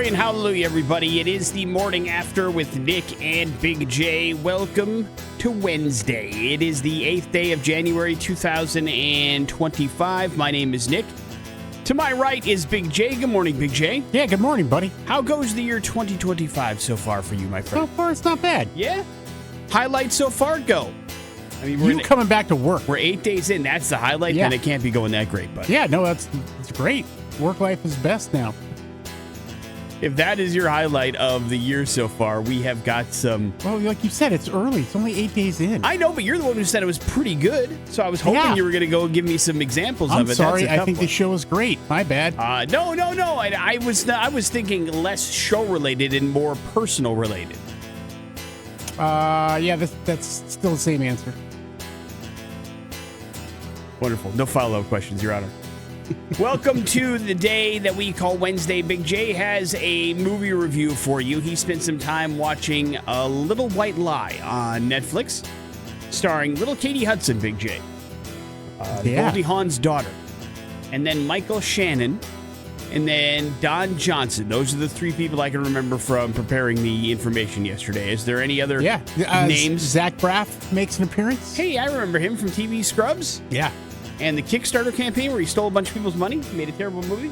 glory, and hallelujah, everybody. It is the morning after with Nick and Big J. Welcome to Wednesday. It is the 8th day of January 2025. My name is Nick. To my right is Big J. Good morning, Big J. Yeah, good morning, buddy. How goes the year 2025 so far for you, my friend? So far, it's not bad. Yeah? Highlights so far? Go. I mean, You coming back to work. We're 8 days in. That's the highlight, Yeah. and it can't be going that great, but Yeah, no, it's great. Work life is best now. if that is your highlight of the year so far, we have got some. Well, like you said, it's early. It's only 8 days in. I know, but you're the one who said it was pretty good, so I was hoping you were going to go give me some examples I'm of it. sorry. That's a I think tough the show is great. My bad. one. No. I was thinking less show related and more personal related. Yeah, that's still the same answer. Wonderful. No follow-up questions, Your Honor. Welcome to the day that we call Wednesday. Big J has a movie review for you. He spent some time watching A Little White Lie on Netflix, starring little Katie Hudson, Big J. Goldie Hawn's daughter. And then Michael Shannon. And then Don Johnson. Those are the three people I can remember from preparing the information yesterday. Is there any other names? Zach Braff makes an appearance. Hey, I remember him from TV Scrubs. Yeah. And the Kickstarter campaign where he stole a bunch of people's money. He made a terrible movie.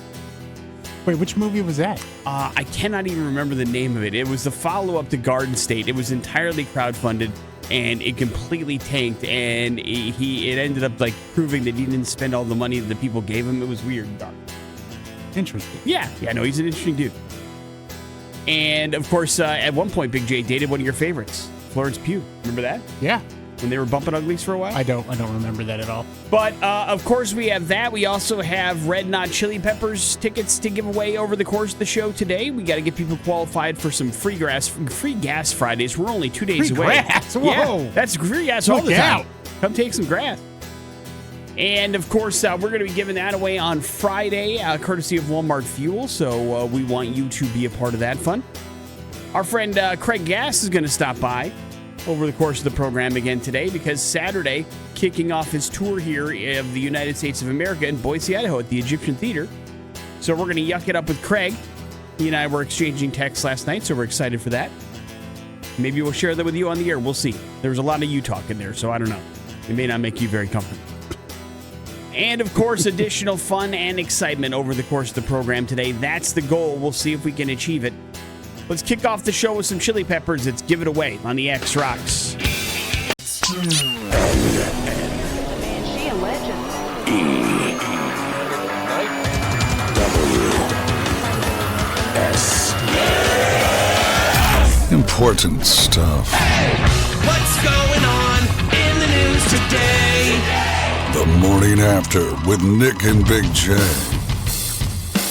Wait, which movie was that? I cannot even remember the name of it. It was the follow-up to Garden State. It was entirely crowdfunded, and it completely tanked. And it ended up like proving that he didn't spend all the money that the people gave him. It was weird and dark. Interesting. Yeah, no, he's an interesting dude. And of course, at one point, Big J dated one of your favorites, Florence Pugh. Remember that? Yeah. When they were bumping uglies for a while? I don't remember that at all. But, of course, we have that. We also have Red Hot Chili Peppers tickets to give away over the course of the show today. We got to get people qualified for some free gas Fridays. We're only 2 days away. Free grass? Whoa. Yeah, that's free gas all the time. Out. Come take some grass. And, of course, we're going to be giving that away on Friday, courtesy of Walmart Fuel. So we want you to be a part of that fun. Our friend Craig Gass is going to stop by over the course of the program again today, because Saturday, kicking off his tour here of the United States of America in Boise, Idaho at the Egyptian Theater. So we're going to yuck it up with Craig. He and I were exchanging texts last night, so we're excited for that. Maybe we'll share that with you on the air. We'll see. There was a lot of you talking there, so I don't know. It may not make you very comfortable. And, of course, additional fun and excitement over the course of the program today. That's the goal. We'll see if we can achieve it. Let's kick off the show with some Chili Peppers. It's Give It Away on the X Rocks. Man, she a legend. S. Important stuff. What's going on in the news today? The morning after with Nick and Big J.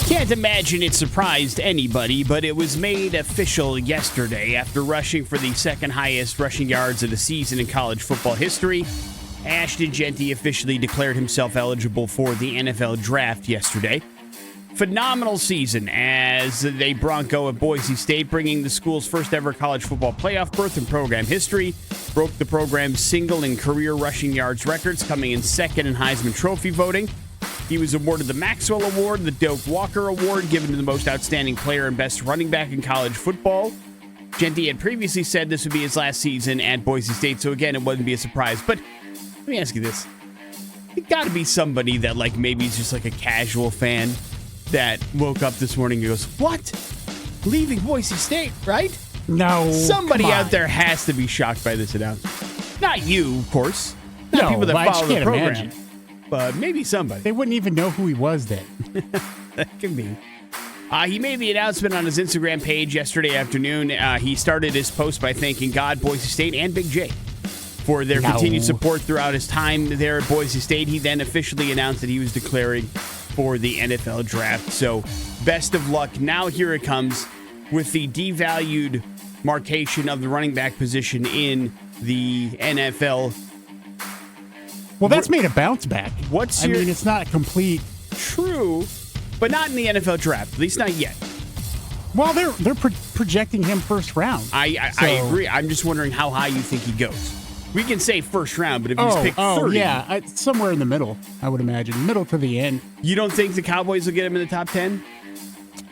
Can't imagine it surprised anybody, but it was made official yesterday after rushing for the second highest rushing yards of the season in college football history. Ashton Jeanty officially declared himself eligible for the NFL draft yesterday. Phenomenal season as a Bronco at Boise State, bringing the school's first ever college football playoff berth in program history. Broke the program's single and career rushing yards records, coming in second in Heisman Trophy voting. He was awarded the Maxwell Award, the Doak Walker Award, given to the most outstanding player and best running back in college football. Jeanty had previously said this would be his last season at Boise State, so again, it wouldn't be a surprise. But let me ask you this. It got to be somebody that, like, maybe is just like a casual fan that woke up this morning and goes, what? Leaving Boise State, right? No. Somebody out there has to be shocked by this announcement. Not you, of course. Not No, people that I follow just the can't program. imagine. But maybe somebody. They wouldn't even know who he was then. That can be. He made the announcement on his Instagram page yesterday afternoon. He started his post by thanking God, Boise State, and Big J for their continued support throughout his time there at Boise State. He then officially announced that he was declaring for the NFL draft. So best of luck. Now here it comes with the devalued markation of the running back position in the NFL. Well, that's made a bounce back. What's I your... mean, it's not a complete... True, but not in the NFL draft, at least not yet. Well, they're projecting him first round. I agree. I'm just wondering how high you think he goes. We can say first round, but if he's picked 30... yeah, somewhere in the middle, I would imagine. Middle to the end. You don't think the Cowboys will get him in the top 10?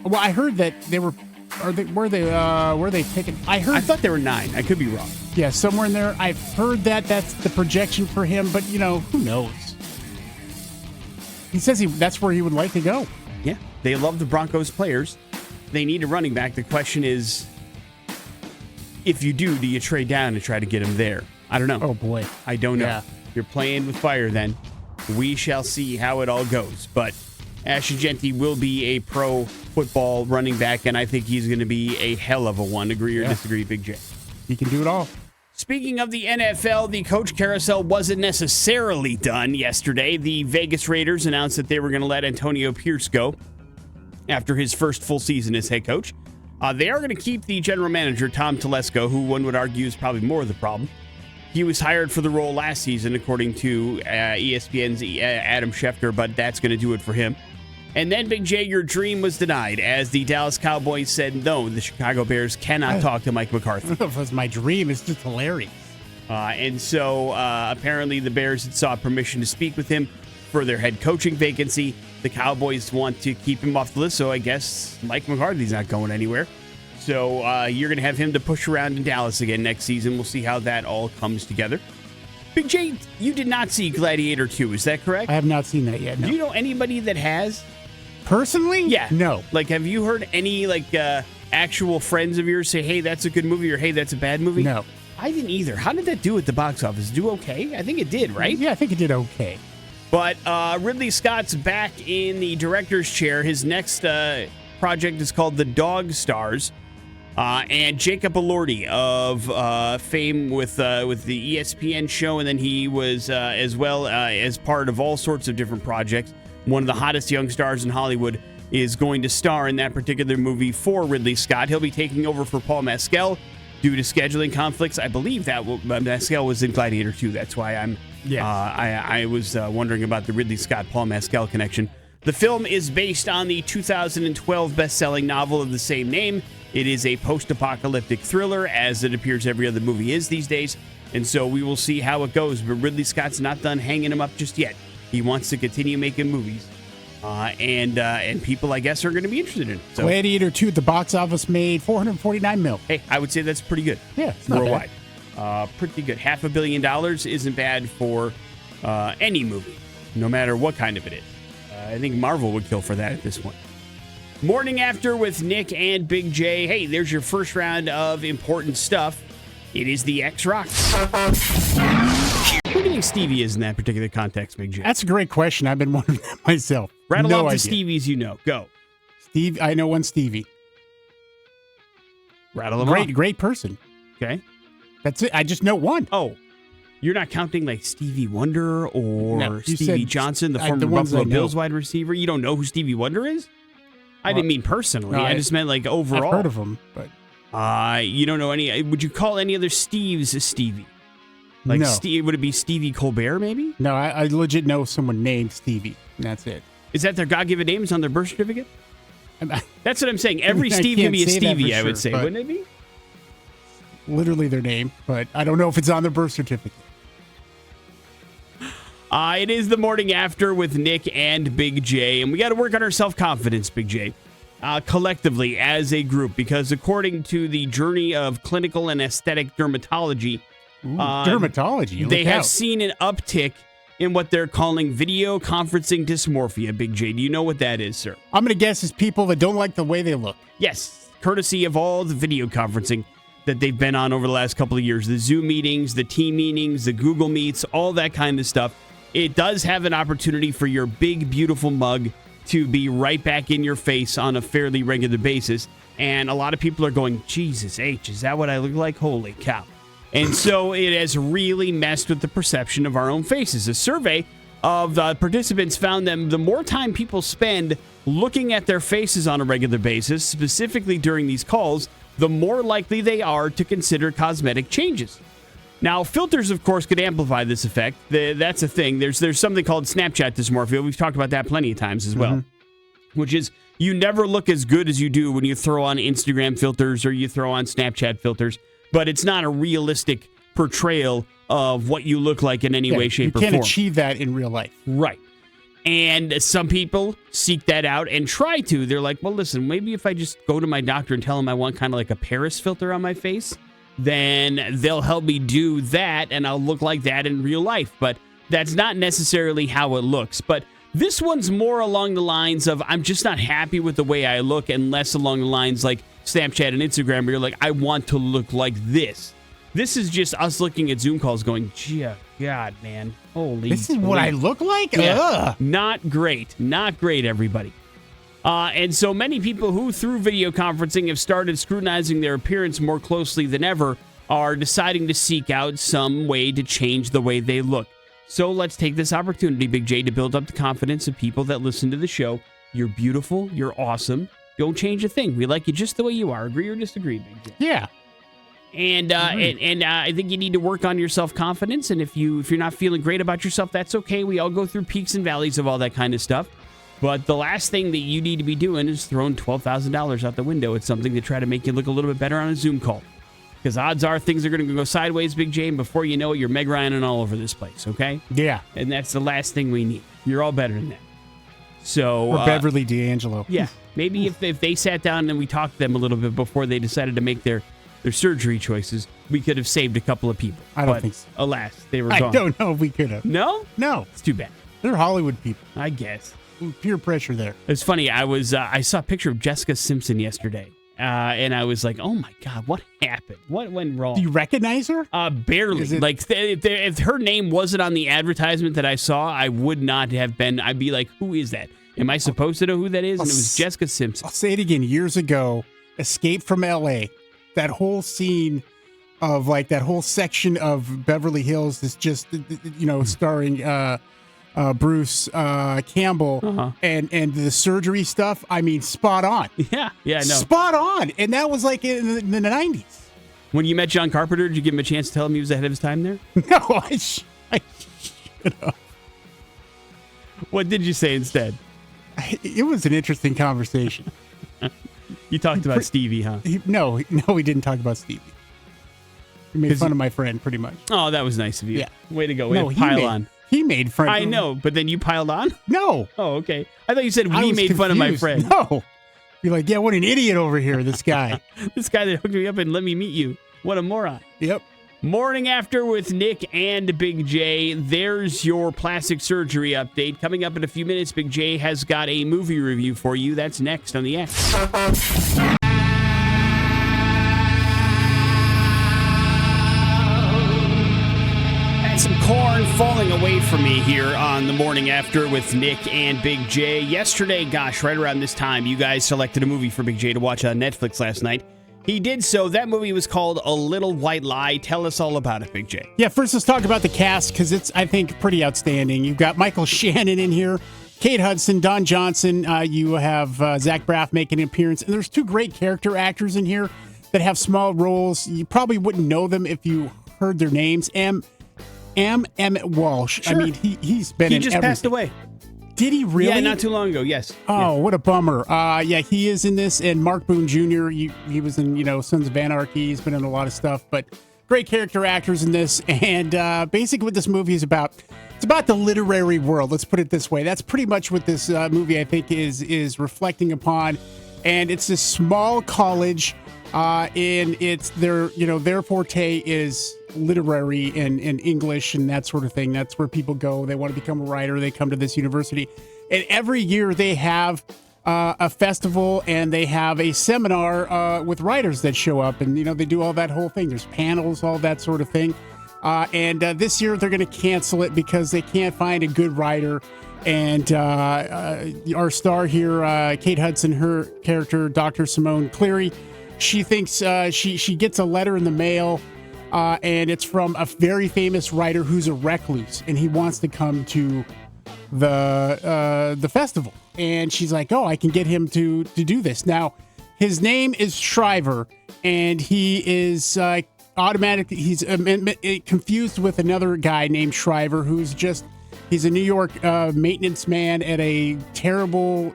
Well, I heard that they were Where are they picking? I thought they were 9. I could be wrong. Yeah, somewhere in there. I've heard that's the projection for him, but who knows? He says that's where he would like to go. Yeah, they love the Broncos players. They need a running back. The question is, if you do you trade down and try to get him there? I don't know. Oh, boy. I don't know. Yeah. You're playing with fire then. We shall see how it all goes. But Ashton Jeanty will be a pro football running back, and I think he's going to be a hell of a one. Agree or disagree, Big J? He can do it all. Speaking of the NFL, the coach carousel wasn't necessarily done yesterday. The Vegas Raiders announced that they were going to let Antonio Pierce go after his first full season as head coach. They are going to keep the general manager, Tom Telesco, who one would argue is probably more of the problem. He was hired for the role last season, according to ESPN's Adam Schefter, but that's going to do it for him. And then, Big J, your dream was denied as the Dallas Cowboys said no, the Chicago Bears cannot talk to Mike McCarthy. I don't know if it was my dream. It's just hilarious. And so apparently the Bears had sought permission to speak with him for their head coaching vacancy. The Cowboys want to keep him off the list, so I guess Mike McCarthy's not going anywhere. So you're going to have him to push around in Dallas again next season. We'll see how that all comes together. Big J, you did not see Gladiator 2, is that correct? I have not seen that yet, no. Do you know anybody that has? Personally? Yeah. No. Like, have you heard any, actual friends of yours say, hey, that's a good movie, or hey, that's a bad movie? No. I didn't either. How did that do at the box office? Do okay? I think it did, right? Yeah, I think it did okay. But Ridley Scott's back in the director's chair. His next project is called The Dog Stars. And Jacob Elordi of fame with the ESPN show, and then he was as well as part of all sorts of different projects. One of the hottest young stars in Hollywood is going to star in that particular movie for Ridley Scott. He'll be taking over for Paul Mescal due to scheduling conflicts. I believe that Mescal was in Gladiator 2. That's why I was wondering about the Ridley Scott-Paul Mescal connection. The film is based on the 2012 best-selling novel of the same name. It is a post-apocalyptic thriller, as it appears every other movie is these days. And so we will see how it goes. But Ridley Scott's not done hanging him up just yet. He wants to continue making movies. And people, I guess, are going to be interested in it. So, Gladiator 2 at the box office made $449 million. Hey, I would say that's pretty good. Yeah, it's not worldwide. Pretty good. $500 million isn't bad for any movie, no matter what kind of it is. I think Marvel would kill for that at this point. Morning After with Nick and Big J. Hey, there's your first round of important stuff. It is the X-Rocks. Who do you think Stevie is in that particular context, Big J? That's a great question. I've been wondering that myself. Rattle no off the idea. Stevies you know. Go. Steve, I know one Stevie. Rattle them off. Great person. Okay. That's it. I just know one. Oh, you're not counting like Stevie Wonder or No, you Stevie said Johnson, the the former ones Buffalo I know. Bills wide receiver? You don't know who Stevie Wonder is? I didn't mean personally. no, I just meant like overall. I've heard of him, but You don't know any. Would you call any other Steves a Stevie? Like No. Would it be Stevie Colbert? Maybe. no, I legit know someone named Stevie, and that's it. Is that their God-given names on their birth certificate? That's what I'm saying. Every I Steve can can't be a say that Stevie, for I would sure, say, but- wouldn't it be? Literally their name, but I don't know if it's on their birth certificate. It is the Morning After with Nick and Big J, and we got to work on our self-confidence, Big J, collectively as a group, because according to the Journey of Clinical and Aesthetic Dermatology, Dermatology. they look have out. seen an uptick in what they're calling video conferencing dysmorphia, Big J. Do you know what that is, sir? I'm going to guess it's people that don't like the way they look. Yes, courtesy of all the video conferencing that they've been on over the last couple of years, the Zoom meetings, the team meetings, the Google Meets, all that kind of stuff. It does have an opportunity for your big, beautiful mug to be right back in your face on a fairly regular basis. And a lot of people are going, Jesus H, is that what I look like? Holy cow. And so it has really messed with the perception of our own faces. A survey of the participants found that the more time people spend looking at their faces on a regular basis, specifically during these calls, the more likely they are to consider cosmetic changes. Now, filters, of course, could amplify this effect. That's a thing. There's something called Snapchat dysmorphia. We've talked about that plenty of times as well, which is you never look as good as you do when you throw on Instagram filters or you throw on Snapchat filters, but it's not a realistic portrayal of what you look like in any way, shape, or form. You can't achieve that in real life. Right. And some people seek that out and try to. They're like, well, listen, maybe if I just go to my doctor and tell him I want kind of like a Paris filter on my face, then they'll help me do that and I'll look like that in real life. But that's not necessarily how it looks. But this one's more along the lines of I'm just not happy with the way I look, and less along the lines like Snapchat and Instagram where you're like, I want to look like this. This is just us looking at Zoom calls going, gee, God, man. Holy. This is what I look like? Yeah. Ugh. Not great. Not great, everybody. And so many people who, through video conferencing, have started scrutinizing their appearance more closely than ever are deciding to seek out some way to change the way they look. So let's take this opportunity, Big J, to build up the confidence of people that listen to the show. You're beautiful. You're awesome. Don't change a thing. We like you just the way you are. Agree or disagree, Big J? Yeah. And I think you need to work on your self-confidence. And if you're not feeling great about yourself, that's okay. We all go through peaks and valleys of all that kind of stuff. But the last thing that you need to be doing is throwing $12,000 out the window at something to try to make you look a little bit better on a Zoom call. Because odds are things are going to go sideways, Big J, and before you know it, you're Meg Ryaning all over this place, okay? Yeah. And that's the last thing we need. You're all better than that. So Or Beverly D'Angelo. Yeah. Maybe if they sat down and we talked to them a little bit before they decided to make their surgery choices, we could have saved a couple of people. I don't But think so. Alas, they were I gone. don't know if we could have. No? No. It's too bad. They're Hollywood people. I guess. Peer pressure there. It's funny. I saw a picture of Jessica Simpson yesterday, and I was like, "Oh my God, what happened? What went wrong?" Do you recognize her? Barely. Is it- Like if her name wasn't on the advertisement that I saw, I would not have been. I'd be like, "Who is that? Am I supposed to know who that is?" And it was Jessica Simpson. I'll say it again. Years ago, Escape from L.A., that whole scene of like that whole section of Beverly Hills is just, starring Bruce Campbell and the surgery stuff. I mean, spot on. Yeah, I know. Spot on. And that was like in the 90s. When you met John Carpenter, did you give him a chance to tell him he was ahead of his time there? No, I should have. What did you say instead? It was an interesting conversation. You talked about Stevie, huh? No, we didn't talk about Stevie. He made fun of my friend, pretty much. Oh, that was nice of you. Yeah. Way to go. Way to pile on. He made fun. I know, but then you piled on? No. Oh, okay. I thought you said I we was made fun of my confused. friend. No. Be like, yeah, what an idiot over here, this guy. This guy that hooked me up and let me meet you. What a moron. Yep. Morning After with Nick and Big J. There's your plastic surgery update. Coming up in a few minutes, Big J has got a movie review for you. That's next on the X. And some KORN falling away from me here on the Morning After with Nick and Big J. Yesterday, gosh, right around this time, you guys selected a movie for Big J to watch on Netflix last night. He did so. That movie was called A Little White Lie. Tell us all about it, Big J. Yeah, first let's talk about the cast because it's, I think, pretty outstanding. You've got Michael Shannon in here, Kate Hudson, Don Johnson. You have Zach Braff making an appearance. And there's two great character actors in here that have small roles. You probably wouldn't know them if you heard their names. Emmett Walsh. Sure. I mean, he's been in He just everything. passed away. Did he really? Yeah, not too long ago, yes. Oh, what a bummer. Yeah, he is in this. And Mark Boone Jr., he was in, Sons of Anarchy. He's been in a lot of stuff. But great character actors in this. And basically what this movie is about, it's about the literary world. Let's put it this way. That's pretty much what this movie, I think, is reflecting upon. And it's this small college, and it's their forte is literary and English and that sort of thing. That's where people go. They want to become a writer. They come to this university. And every year they have a festival and they have a seminar with writers that show up. And, they do all that whole thing. There's panels, all that sort of thing. And this year they're going to cancel it because they can't find a good writer. And our star here, Kate Hudson, her character, Dr. Simone Cleary, she thinks she gets a letter in the mail. And it's from a very famous writer who's a recluse, and he wants to come to the festival. And she's like, "Oh, I can get him to do this." Now, his name is Shriver, and he is automatically he's confused with another guy named Shriver, he's a New York maintenance man at a terrible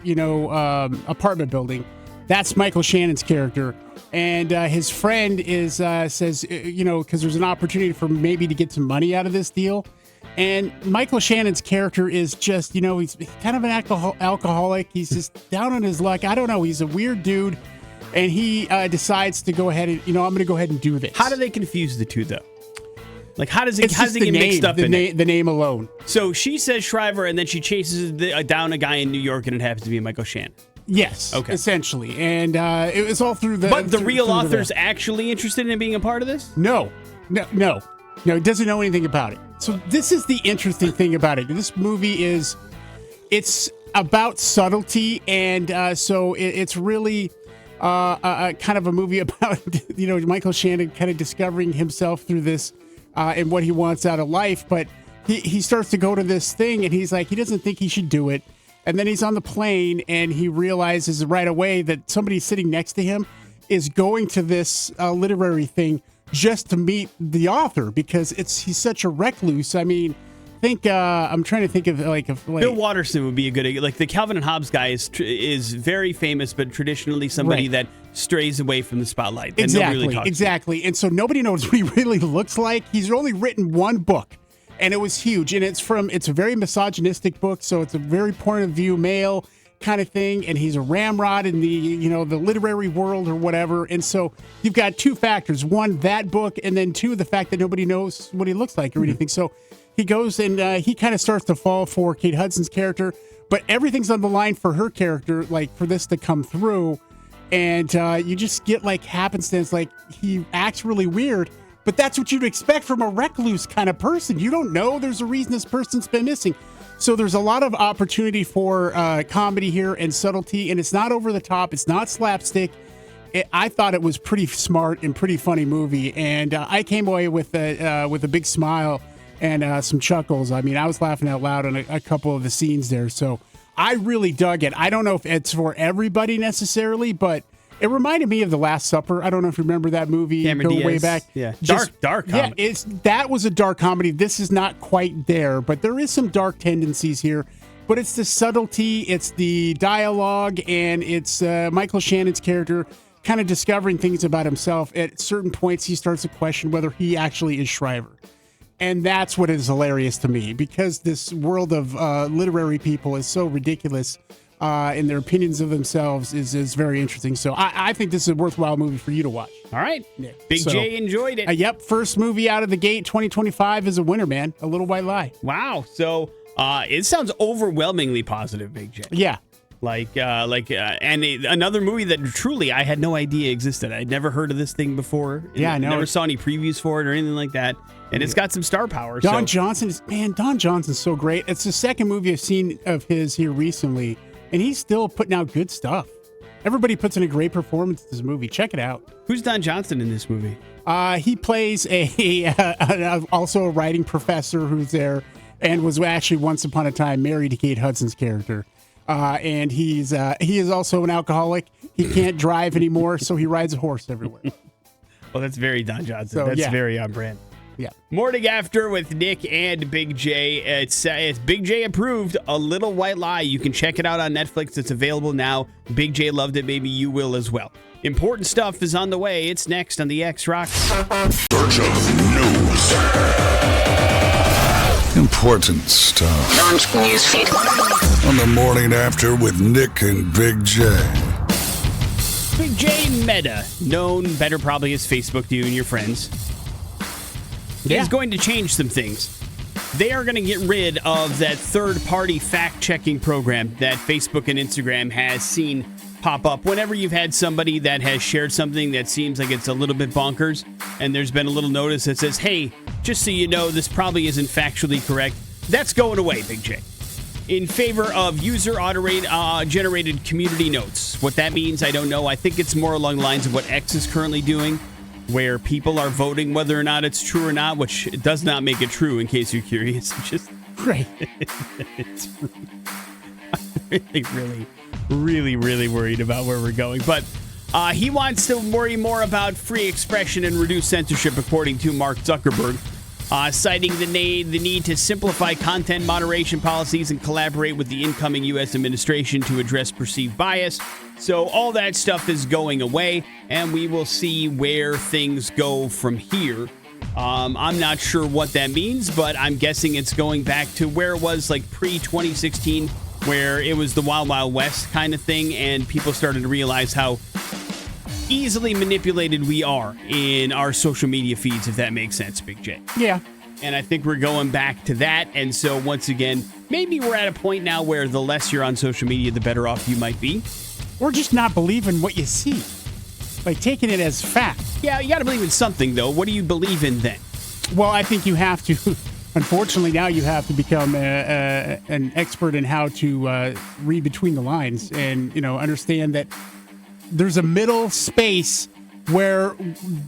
apartment building. That's Michael Shannon's character. And his friend says, because there's an opportunity for maybe to get some money out of this deal. And Michael Shannon's character is just, he's kind of an alcoholic. He's just down on his luck. I don't know. He's a weird dude. And he decides to go ahead and, I'm going to go ahead and do this. How do they confuse the two, though? Like, how does he get name, mixed up in it? The name alone. So she says Shriver, and then she chases down a guy in New York, and it happens to be Michael Shannon. Yes, okay. Essentially. And it was all through the... But the real author's actually interested in being a part of this? No, he doesn't know anything about it. So this is the interesting thing about it. This movie it's about subtlety, and so it's really kind of a movie about, Michael Shannon kind of discovering himself through this and what he wants out of life. But he starts to go to this thing, and he's like, he doesn't think he should do it. And then he's on the plane, and he realizes right away that somebody sitting next to him is going to this literary thing just to meet the author, because he's such a recluse. I mean, I'm trying to think of like Bill Watterson would be a good, like the Calvin and Hobbes guy is very famous, but traditionally somebody that strays away from the spotlight. Exactly. And so nobody knows what he really looks like. He's only written one book, and it was huge. And it's a very misogynistic book, so it's a very point of view male kind of thing, and he's a ramrod in the the literary world or whatever. And so you've got two factors: one, that book, and then two, the fact that nobody knows what he looks like or anything. So he goes and he kind of starts to fall for Kate Hudson's character, but everything's on the line for her character, like for this to come through. And you just get like happenstance, like he acts really weird, but that's what you'd expect from a recluse kind of person. You don't know. There's a reason this person's been missing. So there's a lot of opportunity for comedy here and subtlety, and it's not over the top. It's not slapstick. I thought it was pretty smart and pretty funny movie, and I came away with a big smile and some chuckles. I mean, I was laughing out loud on a couple of the scenes there, so I really dug it. I don't know if it's for everybody necessarily, but it reminded me of The Last Supper. I don't know if you remember that movie. Cameron Diaz. Way back. Yeah. Dark comedy. Yeah, that was a dark comedy. This is not quite there, but there is some dark tendencies here. But it's the subtlety, it's the dialogue, and it's Michael Shannon's character kind of discovering things about himself. At certain points, he starts to question whether he actually is Shriver. And that's what is hilarious to me, because this world of literary people is so ridiculous. And their opinions of themselves is very interesting. So I think this is a worthwhile movie for you to watch. All right. Big J enjoyed it. Yep. First movie out of the gate, 2025 is a winner, man. A Little White Lie. Wow. So it sounds overwhelmingly positive, Big J. Yeah. Another movie that truly I had no idea existed. I'd never heard of this thing before. Yeah, I know. Never saw any previews for it or anything like that. And it's got some star power. Don Johnson's so great. It's the second movie I've seen of his here recently, and he's still putting out good stuff. Everybody puts in a great performance in this movie. Check it out. Who's Don Johnson in this movie? He plays also a writing professor who's there and was actually once upon a time married to Kate Hudson's character. And he is also an alcoholic. He can't drive anymore, so he rides a horse everywhere. Well, that's very Don Johnson. So, that's very on brand. Yeah. Morning After with Nick and Big J. It's Big J approved, A Little White Lie. You can check it out on Netflix. It's available now. Big J loved it. Maybe you will as well. Important stuff is on the way. It's next on the X Rocks. Search of news. Important stuff. Launch newsfeed. On the Morning After with Nick and Big J. Big J Meta, known better probably as Facebook to you and your friends, is going to change some things. They are going to get rid of that third-party fact-checking program that Facebook and Instagram has seen pop up whenever you've had somebody that has shared something that seems like it's a little bit bonkers, and there's been a little notice that says, hey, just so you know, this probably isn't factually correct. That's going away, Big J, in favor of user-generated community notes. What that means, I don't know. I think it's more along the lines of what X is currently doing, where people are voting whether or not it's true or not, which does not make it true, in case you're curious. Just Right. It's really worried about where we're going. But he wants to worry more about free expression and reduce censorship, according to Mark Zuckerberg, citing the need to simplify content moderation policies and collaborate with the incoming U.S. administration to address perceived bias. So all that stuff is going away, and we will see where things go from here. I'm not sure what that means, but I'm guessing it's going back to where it was like pre-2016, where it was the Wild Wild West kind of thing, and people started to realize how easily manipulated we are in our social media feeds, if that makes sense, Big J. Yeah. And I think we're going back to that. And so once again, maybe we're at a point now where the less you're on social media, the better off you might be. Or just not believing what you see. Like taking it as fact. Yeah, you got to believe in something, though. What do you believe in then? Well, I think you have to. Unfortunately, now you have to become an expert in how to read between the lines and, understand that there's a middle space where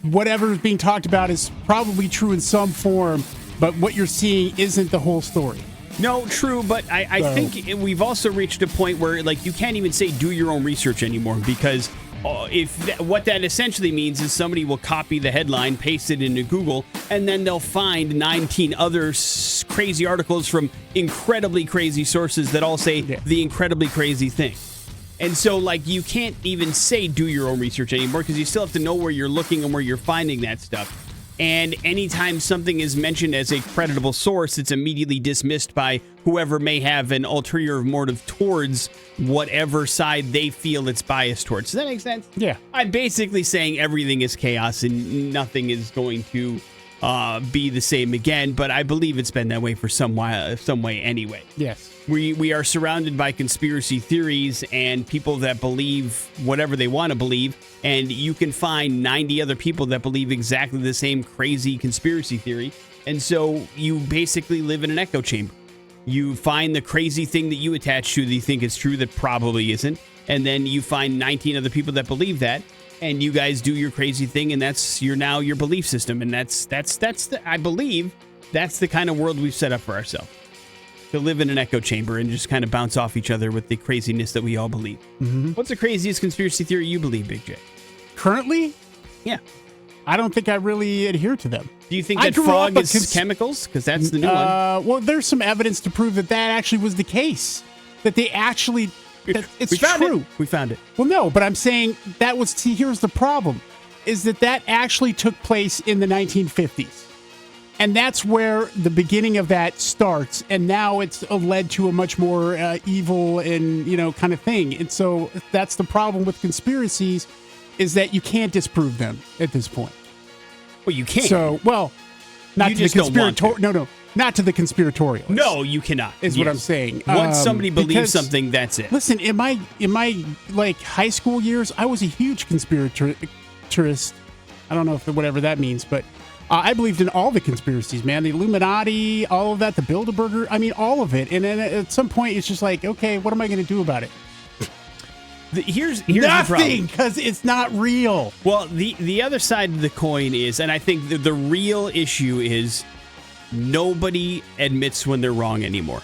whatever is being talked about is probably true in some form, but what you're seeing isn't the whole story. No, true, but I think we've also reached a point where, like, you can't even say do your own research anymore, because what that essentially means is somebody will copy the headline, paste it into Google, and then they'll find 19 other crazy articles from incredibly crazy sources that all say the incredibly crazy thing. And so, like, you can't even say do your own research anymore, because you still have to know where you're looking and where you're finding that stuff. And anytime something is mentioned as a creditable source, it's immediately dismissed by whoever may have an ulterior motive towards whatever side they feel it's biased towards. Does that make sense? Yeah. I'm basically saying everything is chaos and nothing is going to be the same again, but I believe it's been that way for some way anyway. Yes. We are surrounded by conspiracy theories and people that believe whatever they want to believe, and you can find 90 other people that believe exactly the same crazy conspiracy theory, and so you basically live in an echo chamber. You find the crazy thing that you attach to that you think is true that probably isn't, and then you find 19 other people that believe that, and you guys do your crazy thing, and that's your belief system, and that's I believe that's the kind of world we've set up for ourselves. To live in an echo chamber and just kind of bounce off each other with the craziness that we all believe. Mm-hmm. What's the craziest conspiracy theory you believe, Big J? Currently? Yeah. I don't think I really adhere to them. Do you think that fog is chemicals? Because that's the new one. Well, there's some evidence to prove that actually was the case. That they actually... It's true. We found it. Well, no, but I'm saying that was... See, here's the problem. Is that actually took place in the 1950s. And that's where the beginning of that starts. And now it's led to a much more evil and, kind of thing. And so that's the problem with conspiracies, is that you can't disprove them at this point. Well, you can't. So, not to the conspiratorial. No, not to the conspiratorial. No, you cannot. Is what I'm saying. Once somebody believes something, that's it. Listen, in my like high school years, I was a huge conspiratorist. I don't know if whatever that means, but I believed in all the conspiracies, man. The Illuminati, all of that, the Bilderberger. I mean, all of it. And then at some point, it's just like, okay, what am I going to do about it? Here's nothing, because it's not real. Well, the other side of the coin is, and I think the real issue is, nobody admits when they're wrong anymore.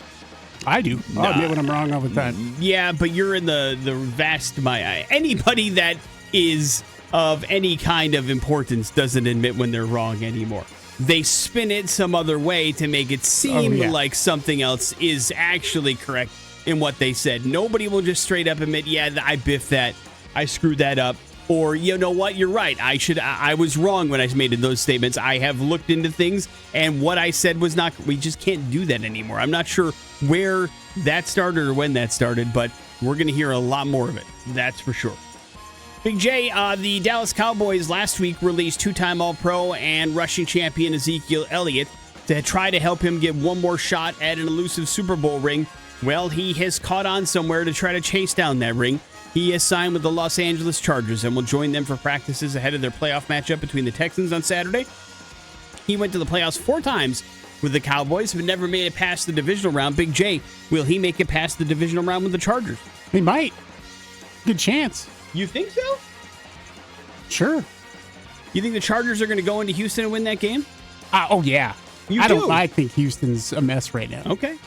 I do. I admit when I'm wrong all the time. Yeah, but you're in the vast anybody that is of any kind of importance doesn't admit when they're wrong anymore. They spin it some other way to make it seem like something else is actually correct in what they said. Nobody will just straight up admit, yeah, I biffed that, I screwed that up, or you know what, you're right, I was wrong when I made those statements. I have looked into things, and what I said was not. We just can't do that anymore. I'm not sure where that started or when that started, but we're going to hear a lot more of it. That's for sure. Big J, the Dallas Cowboys last week released two-time All-Pro and rushing champion Ezekiel Elliott to try to help him get one more shot at an elusive Super Bowl ring. Well, he has caught on somewhere to try to chase down that ring. He is signed with the Los Angeles Chargers and will join them for practices ahead of their playoff matchup between the Texans on Saturday. He went to the playoffs 4 times with the Cowboys, but never made it past the divisional round. Big J, will he make it past the divisional round with the Chargers? He might. Good chance. You think so? Sure. You think the Chargers are going to go into Houston and win that game? Oh, yeah. You do? I think Houston's a mess right now. Okay.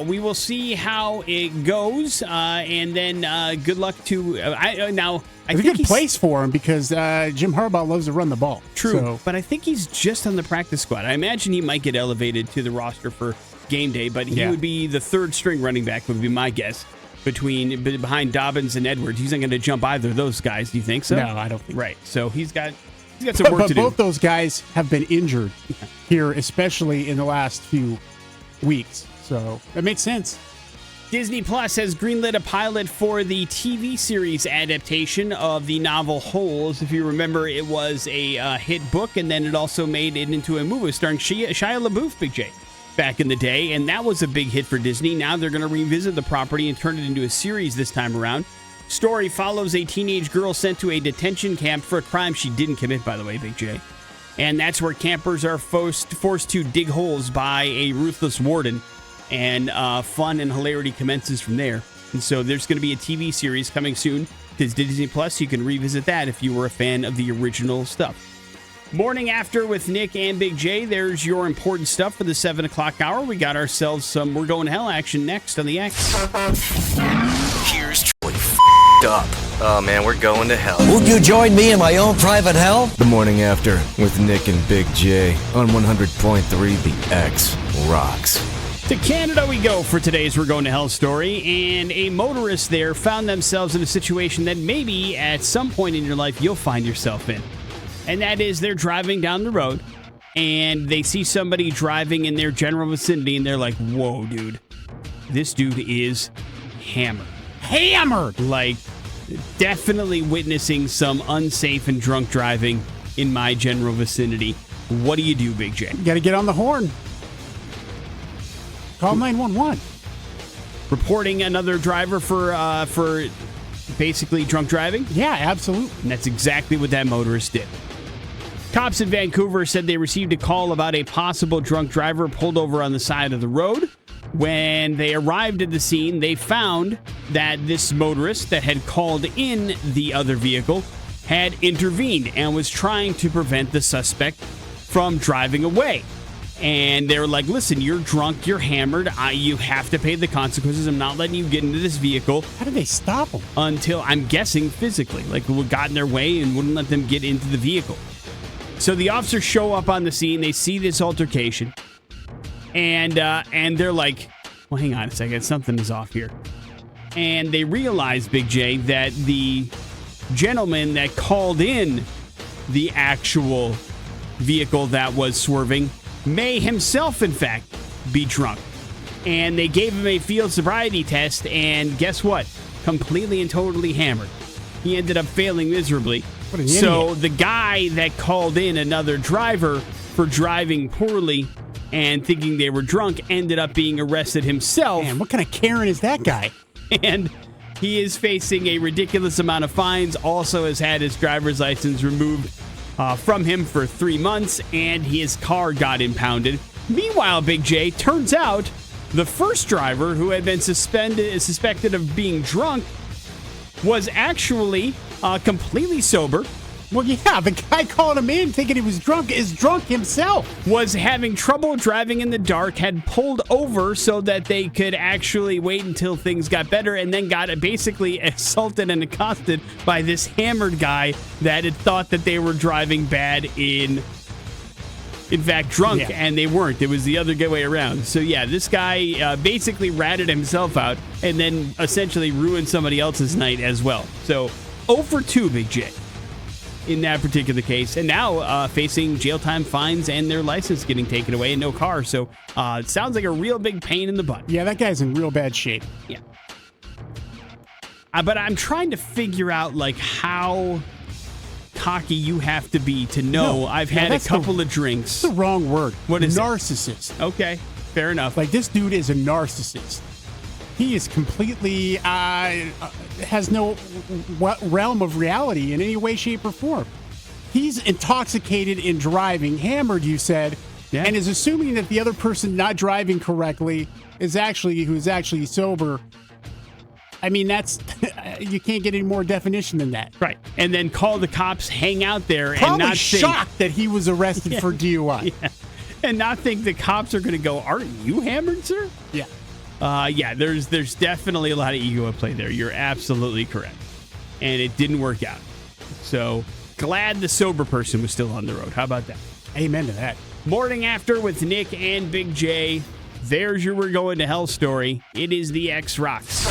We will see how it goes, and then good luck to. It's a good place for him because Jim Harbaugh loves to run the ball. True, but I think he's just on the practice squad. I imagine he might get elevated to the roster for game day, but he would be the third string running back, would be my guess. Behind Dobbins and Edwards, he's not going to jump either of those guys. Do you think so? No, I don't think. Right. So he's got He's got some work But to do. both those guys have been injured here, especially in the last few weeks. So that makes sense. Disney Plus has greenlit a pilot for the TV series adaptation of the novel Holes. If you remember, it was a hit book, and then it also made it into a movie starring Shia LaBeouf, Big J, back in the day, and that was a big hit for Disney. Now they're going to revisit the property and turn it into a series this time around. Story follows a teenage girl sent to a detention camp for a crime she didn't commit, by the way, Big J. And that's where campers are forced to dig holes by a ruthless warden. And fun and hilarity commences from there. And so there's going to be a TV series coming soon to Disney Plus. You can revisit that if you were a fan of the original stuff. Morning After with Nick and Big J. There's your important stuff for the 7 o'clock hour. We got ourselves some We're Going to Hell action next on the X. Here's Troy up. Oh man, we're going to hell. Won't you join me in my own private hell? The Morning After with Nick and Big J on 100.3 The X Rocks. To Canada we go for today's We're Going to Hell story, and a motorist there found themselves in a situation that maybe at some point in your life you'll find yourself in. And that is they're driving down the road, and they see somebody driving in their general vicinity, and they're like, whoa, dude, this dude is hammered. Hammered! Like, definitely witnessing some unsafe and drunk driving in my general vicinity. What do you do, Big J? You got to get on the horn. Call 911. Reporting another driver for basically drunk driving? Yeah, absolutely. And that's exactly what that motorist did. Cops in Vancouver said they received a call about a possible drunk driver pulled over on the side of the road. When they arrived at the scene, they found that this motorist that had called in the other vehicle had intervened and was trying to prevent the suspect from driving away. And they were like, listen, you're drunk, you're hammered, you have to pay the consequences. I'm not letting you get into this vehicle. How did they stop him? Until, I'm guessing, physically. Like, we got in their way and wouldn't let them get into the vehicle. So the officers show up on the scene, they see this altercation, and they're like, well, hang on a second, something is off here. And they realize, Big J, that the gentleman that called in the actual vehicle that was swerving may himself, in fact, be drunk. And they gave him a field sobriety test, and guess what? Completely and totally hammered. He ended up failing miserably. What an So idiot. the guy that called in another driver for driving poorly and thinking they were drunk ended up being arrested himself. Man, what kind of Karen is that guy? And he is facing a ridiculous amount of fines. Also has had his driver's license removed from him for 3 months, and his car got impounded. Meanwhile, Big J, turns out the first driver who had been suspected of being drunk was actually completely sober. Well, yeah, the guy calling him in thinking he was drunk is drunk himself. Was having trouble driving in the dark, had pulled over so that they could actually wait until things got better, and then got basically assaulted and accosted by this hammered guy that had thought that they were driving bad in fact, drunk, Yeah. and they weren't. It was the other way around. So, yeah, this guy basically ratted himself out and then essentially ruined somebody else's night as well. So, 0 for 2, Big J, in that particular case. And now facing jail time, fines, and their license getting taken away and no car. So, it sounds like a real big pain in the butt. Yeah, that guy's in real bad shape. Yeah. But I'm trying to figure out, like, how cocky you have to be to know I've had a couple of drinks. That's the wrong word. What is it? Narcissist. Okay, fair enough. Like, this dude is a narcissist. He is completely, has no realm of reality in any way, shape, or form. He's intoxicated in driving, hammered, you said, and is assuming that the other person not driving correctly who's actually sober. I mean, that's, you can't get any more definition than that. Right. And then call the cops, hang out there, Probably and not shocked that he was arrested for DUI. Yeah. And not think the cops are going to go, aren't you hammered, sir? Yeah. Yeah, there's definitely a lot of ego at play there. You're absolutely correct. And it didn't work out. So, glad the sober person was still on the road. How about that? Amen to that. Morning After with Nick and Big J. there's your We're Going to Hell story. It is the X Rocks.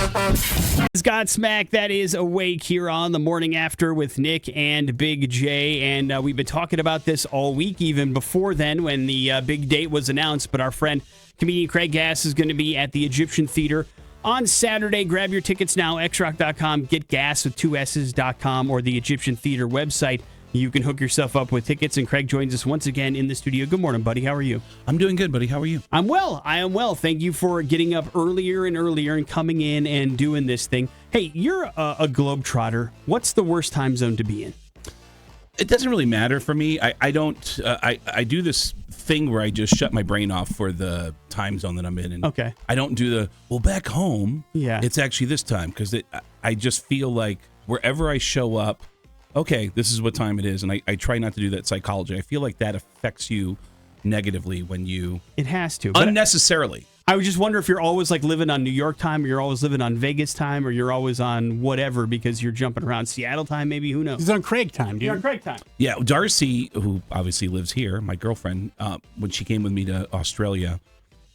It's Godsmack that is awake here on the morning after with Nick and Big J. And we've been talking about this all week, even before then when the big date was announced. But our friend, comedian Craig Gass, is going to be at the Egyptian Theater on Saturday. Grab your tickets now, xrock.com, getgas with 2 S's.com, or the Egyptian Theater website. You can hook yourself up with tickets, and Craig joins us once again in the studio. Good morning, buddy. How are you? I'm doing good, buddy. How are you? I'm well. I am well. Thank you for getting up earlier and earlier and coming in and doing this thing. Hey, you're a globetrotter. What's the worst time zone to be in? It doesn't really matter for me. I don't. I do this thing where I just shut my brain off for the time zone that I'm in. And Okay. I don't do back home. Yeah. It's actually this time because I just feel like wherever I show up, okay, this is what time it is. And I try not to do that psychology. I feel like that affects you negatively when you... It has to. But unnecessarily. I would just wonder if you're always like living on New York time, or you're always living on Vegas time, or you're always on whatever because you're jumping around Seattle time, maybe. Who knows? He's on Craig time, dude. You're on Craig time. Yeah, Darcy, who obviously lives here, my girlfriend, when she came with me to Australia,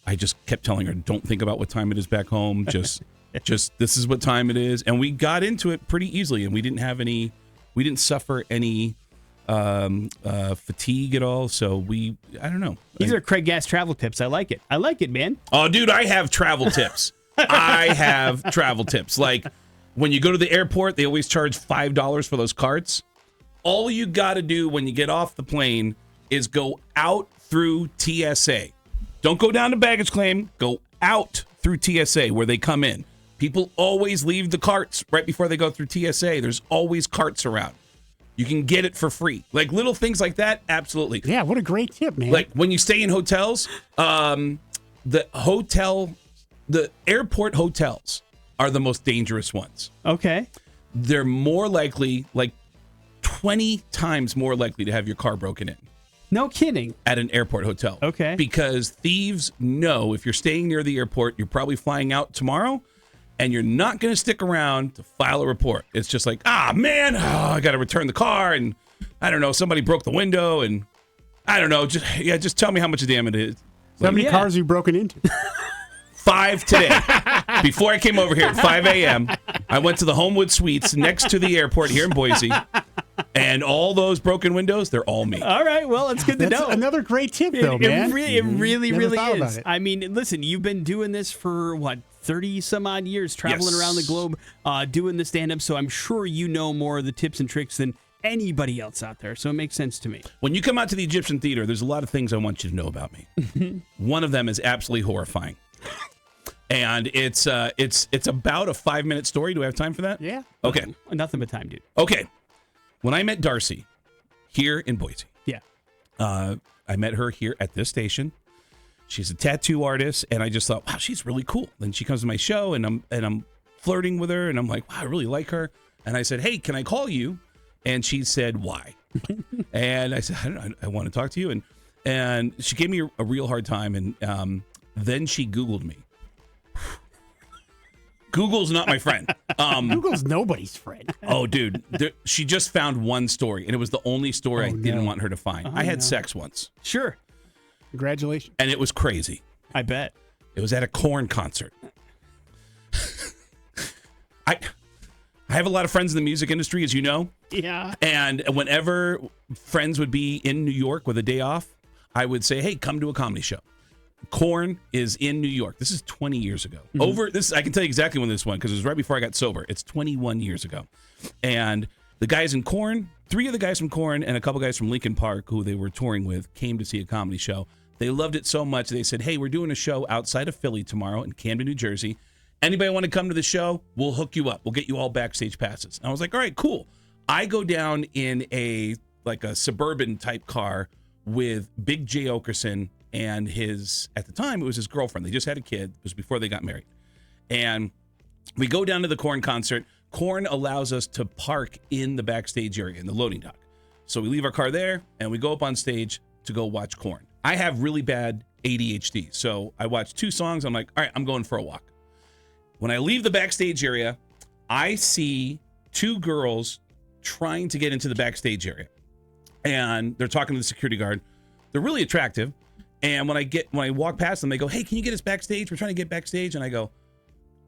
I just kept telling her, don't think about what time it is back home. Just this is what time it is. And we got into it pretty easily, and we didn't suffer any fatigue at all. So I don't know. These are Craig Gass travel tips. I like it. I like it, man. Oh, dude, I have travel tips. I have travel tips. Like when you go to the airport, they always charge $5 for those carts. All you got to do when you get off the plane is go out through TSA. Don't go down to baggage claim. Go out through TSA where they come in. People always leave the carts right before they go through TSA. There's always carts around. You can get it for free. Like little things like that, absolutely. Yeah, what a great tip, man. Like when you stay in hotels, the airport hotels are the most dangerous ones. Okay. They're more likely, like 20 times more likely to have your car broken in. No kidding. At an airport hotel. Okay. Because thieves know if you're staying near the airport, you're probably flying out tomorrow, and you're not going to stick around to file a report. It's just like, I got to return the car, and I don't know, somebody broke the window, and I don't know, just tell me how much damage it is. How many cars have you broken into? 5 today. Before I came over here at 5 a.m., I went to the Homewood Suites next to the airport here in Boise, and all those broken windows, they're all me. All right, well, it's good to know. Another great tip, though, man. It really Never thought is. about it. I mean, listen, you've been doing this for, 30-some-odd years, traveling around the globe, doing the stand-up, so I'm sure you know more of the tips and tricks than anybody else out there, so it makes sense to me. When you come out to the Egyptian Theater, there's a lot of things I want you to know about me. One of them is absolutely horrifying. And it's about a 5-minute story. Do I have time for that? Yeah. Okay. Nothing but time, dude. Okay. When I met Darcy here in Boise, I met her here at this station. She's a tattoo artist, and I just thought, wow, she's really cool. Then she comes to my show, and I'm flirting with her, and I'm like, wow, I really like her. And I said, hey, can I call you? And she said, why? And I said, I don't know, I want to talk to you. And she gave me a real hard time, and then she Googled me. Google's not my friend. Google's nobody's friend. Oh, dude. She just found one story, and it was the only story I didn't want her to find. I had sex once. Sure. Congratulations. And it was crazy. I bet. It was at a KORN concert. I have a lot of friends in the music industry, as you know. Yeah. And whenever friends would be in New York with a day off, I would say, hey, come to a comedy show. KORN is in New York. This is 20 years ago. I can tell you exactly when this went because it was right before I got sober. It's 21 years ago. And the guys in KORN, 3 of the guys from KORN and a couple guys from Linkin Park who they were touring with came to see a comedy show. They loved it so much. They said, hey, we're doing a show outside of Philly tomorrow in Camden, New Jersey. Anybody want to come to the show? We'll hook you up. We'll get you all backstage passes. And I was like, all right, cool. I go down in a suburban type car with Big J Okerson and at the time, it was his girlfriend. They just had a kid. It was before they got married. And we go down to the KORN concert. KORN allows us to park in the backstage area, in the loading dock. So we leave our car there, and we go up on stage to go watch KORN. I have really bad ADHD, so I watch 2 songs. I'm like, all right, I'm going for a walk. When I leave the backstage area, I see 2 girls trying to get into the backstage area. And they're talking to the security guard. They're really attractive. And when I walk past them, they go, "Hey, can you get us backstage? We're trying to get backstage." And I go,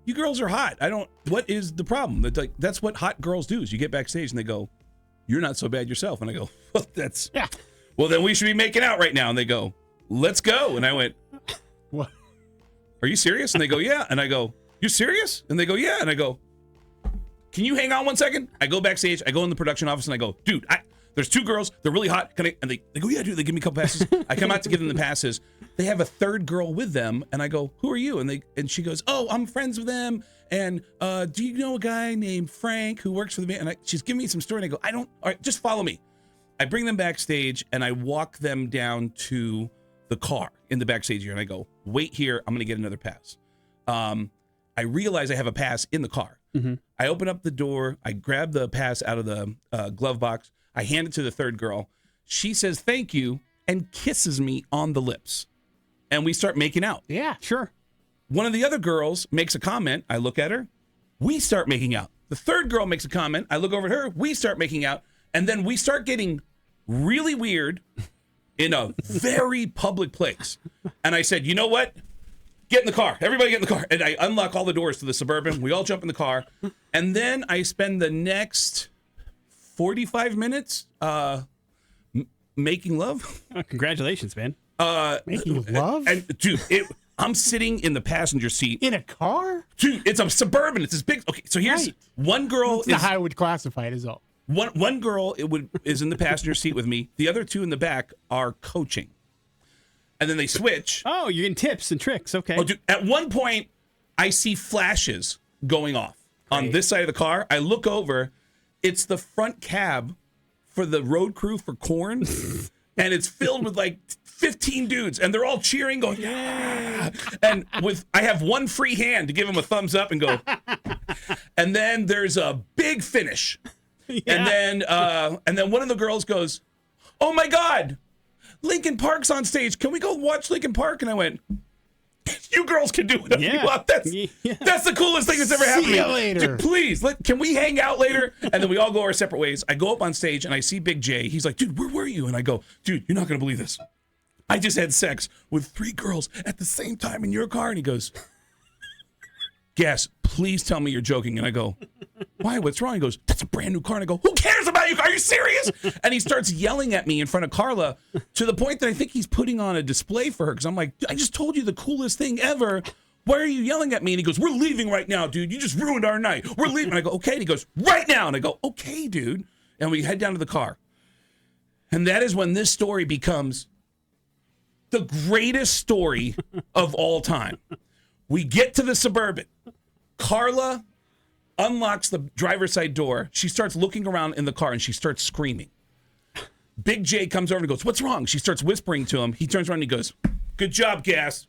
"You girls are hot. What is the problem?" It's like, that's what hot girls do, is you get backstage. And they go, "You're not so bad yourself." And I go, "Well, well, then we should be making out right now." And they go, "Let's go." And I went, What? "Are you serious?" And they go, "Yeah." And I go, "You serious?" And they go, "Yeah." And I go, "Can you hang on 1 second?" I go backstage. I go in the production office and I go, "Dude, there's 2 girls. They're really hot. Can I?" And they go, "Yeah, dude." They give me a couple passes. I come out to give them the passes. They have a third girl with them, and I go, "Who are you?" And she goes, "Oh, I'm friends with them. And do you know a guy named Frank who works for the band?" And she's giving me some story, and I go, all right, just follow me. I bring them backstage, and I walk them down to the car in the backstage here, and I go, "Wait here. I'm going to get another pass." I realize I have a pass in the car. Mm-hmm. I open up the door. I grab the pass out of the glove box. I hand it to the third girl. She says, "Thank you," and kisses me on the lips. And we start making out. Yeah, sure. One of the other girls makes a comment. I look at her. We start making out. The third girl makes a comment. I look over at her. We start making out. And then we start getting really weird in a very public place. And I said, "You know what? Get in the car. Everybody get in the car." And I unlock all the doors to the Suburban. We all jump in the car. And then I spend the next 45 minutes making love. Oh, congratulations, man. Making love? And dude, I'm sitting in the passenger seat. In a car? Dude, it's a Suburban. It's this big. Okay, so here's Right. one girl. That's how I would classify it, is all. One girl is in the passenger seat with me. The other 2 in the back are coaching. And then they switch. Oh, you're getting tips and tricks. Okay. Oh, dude, at one point, I see flashes going off on this side of the car. I look over. It's the front cab for the road crew for KORN. And it's filled with like 15 dudes. And they're all cheering, going, "Yeah." And I have one free hand to give them a thumbs up and go. And then there's a big finish. Yeah. And then one of the girls goes, "Oh my God, Linkin Park's on stage. Can we go watch Linkin Park?" And I went, "You girls can do whatever you want. That's the coolest thing that's ever happened to me. See you later. Dude, please, can we hang out later?" And then we all go our separate ways. I go up on stage and I see Big J. He's like, "Dude, where were you?" And I go, "Dude, you're not going to believe this. I just had sex with 3 girls at the same time in your car." And he goes, "Gas, please tell me you're joking." And I go, "Why? What's wrong?" He goes, "That's a brand new car." And I go, "Who cares about your car? Are you serious?" And he starts yelling at me in front of Carla to the point that I think he's putting on a display for her, because I'm like, "I just told you the coolest thing ever. Why are you yelling at me?" And he goes, "We're leaving right now, dude. You just ruined our night. We're leaving." And I go, "Okay." And he goes, "Right now." And I go, "Okay, dude." And we head down to the car. And that is when this story becomes the greatest story of all time. We get to the Suburban. Carla unlocks the driver's side door. She starts looking around in the car and she starts screaming. Big J comes over and goes, "What's wrong?" She starts whispering to him. He turns around and he goes, "Good job, Gas.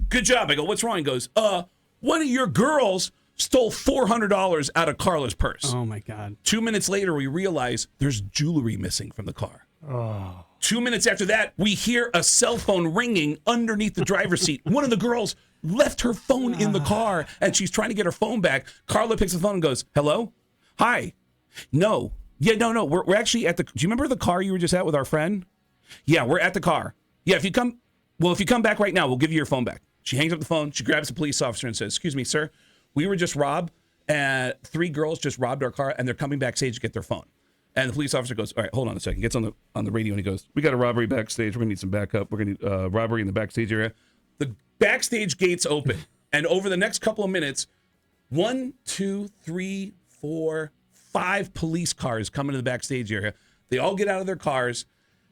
Good job." I go, "What's wrong?" He goes, "One of your girls stole $400 out of Carla's purse." Oh my God. 2 minutes later, we realize there's jewelry missing from the car. Oh. 2 minutes after that, we hear a cell phone ringing underneath the driver's seat. One of the girls left her phone in the car, and she's trying to get her phone back. Carla picks the phone and goes, "Hello? Hi. No. Yeah, no. We're actually at the... Do you remember the car you were just at with our friend? Yeah, we're at the car. Yeah, if you come back right now, we'll give you your phone back." She hangs up the phone. She grabs a police officer and says, "Excuse me, sir. We were just robbed, and 3 girls just robbed our car, and they're coming backstage to get their phone." And the police officer goes, "All right, hold on a second." Gets on the radio and he goes, "We got a robbery backstage. We're gonna need some backup. We're gonna need robbery in the backstage area." The backstage gates open, and over the next couple of minutes, 1, 2, 3, 4, 5 police cars come into the backstage area. They all get out of their cars,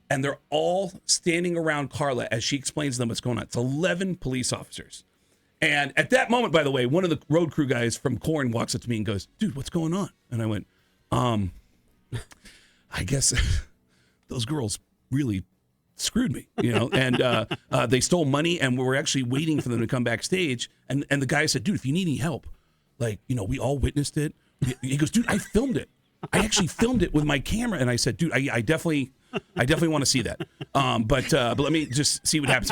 and they're all standing around Carla as she explains to them what's going on. It's 11 police officers. And at that moment, by the way, one of the road crew guys from KORN walks up to me and goes, "Dude, what's going on?" And I went, "I guess those girls really screwed me, and they stole money, and we were actually waiting for them to come backstage." And the guy said, "Dude, if you need any help, we all witnessed it." He goes, "Dude, I filmed it. I actually filmed it with my camera." And I said, "Dude, I definitely want to see that. But let me just see what happens."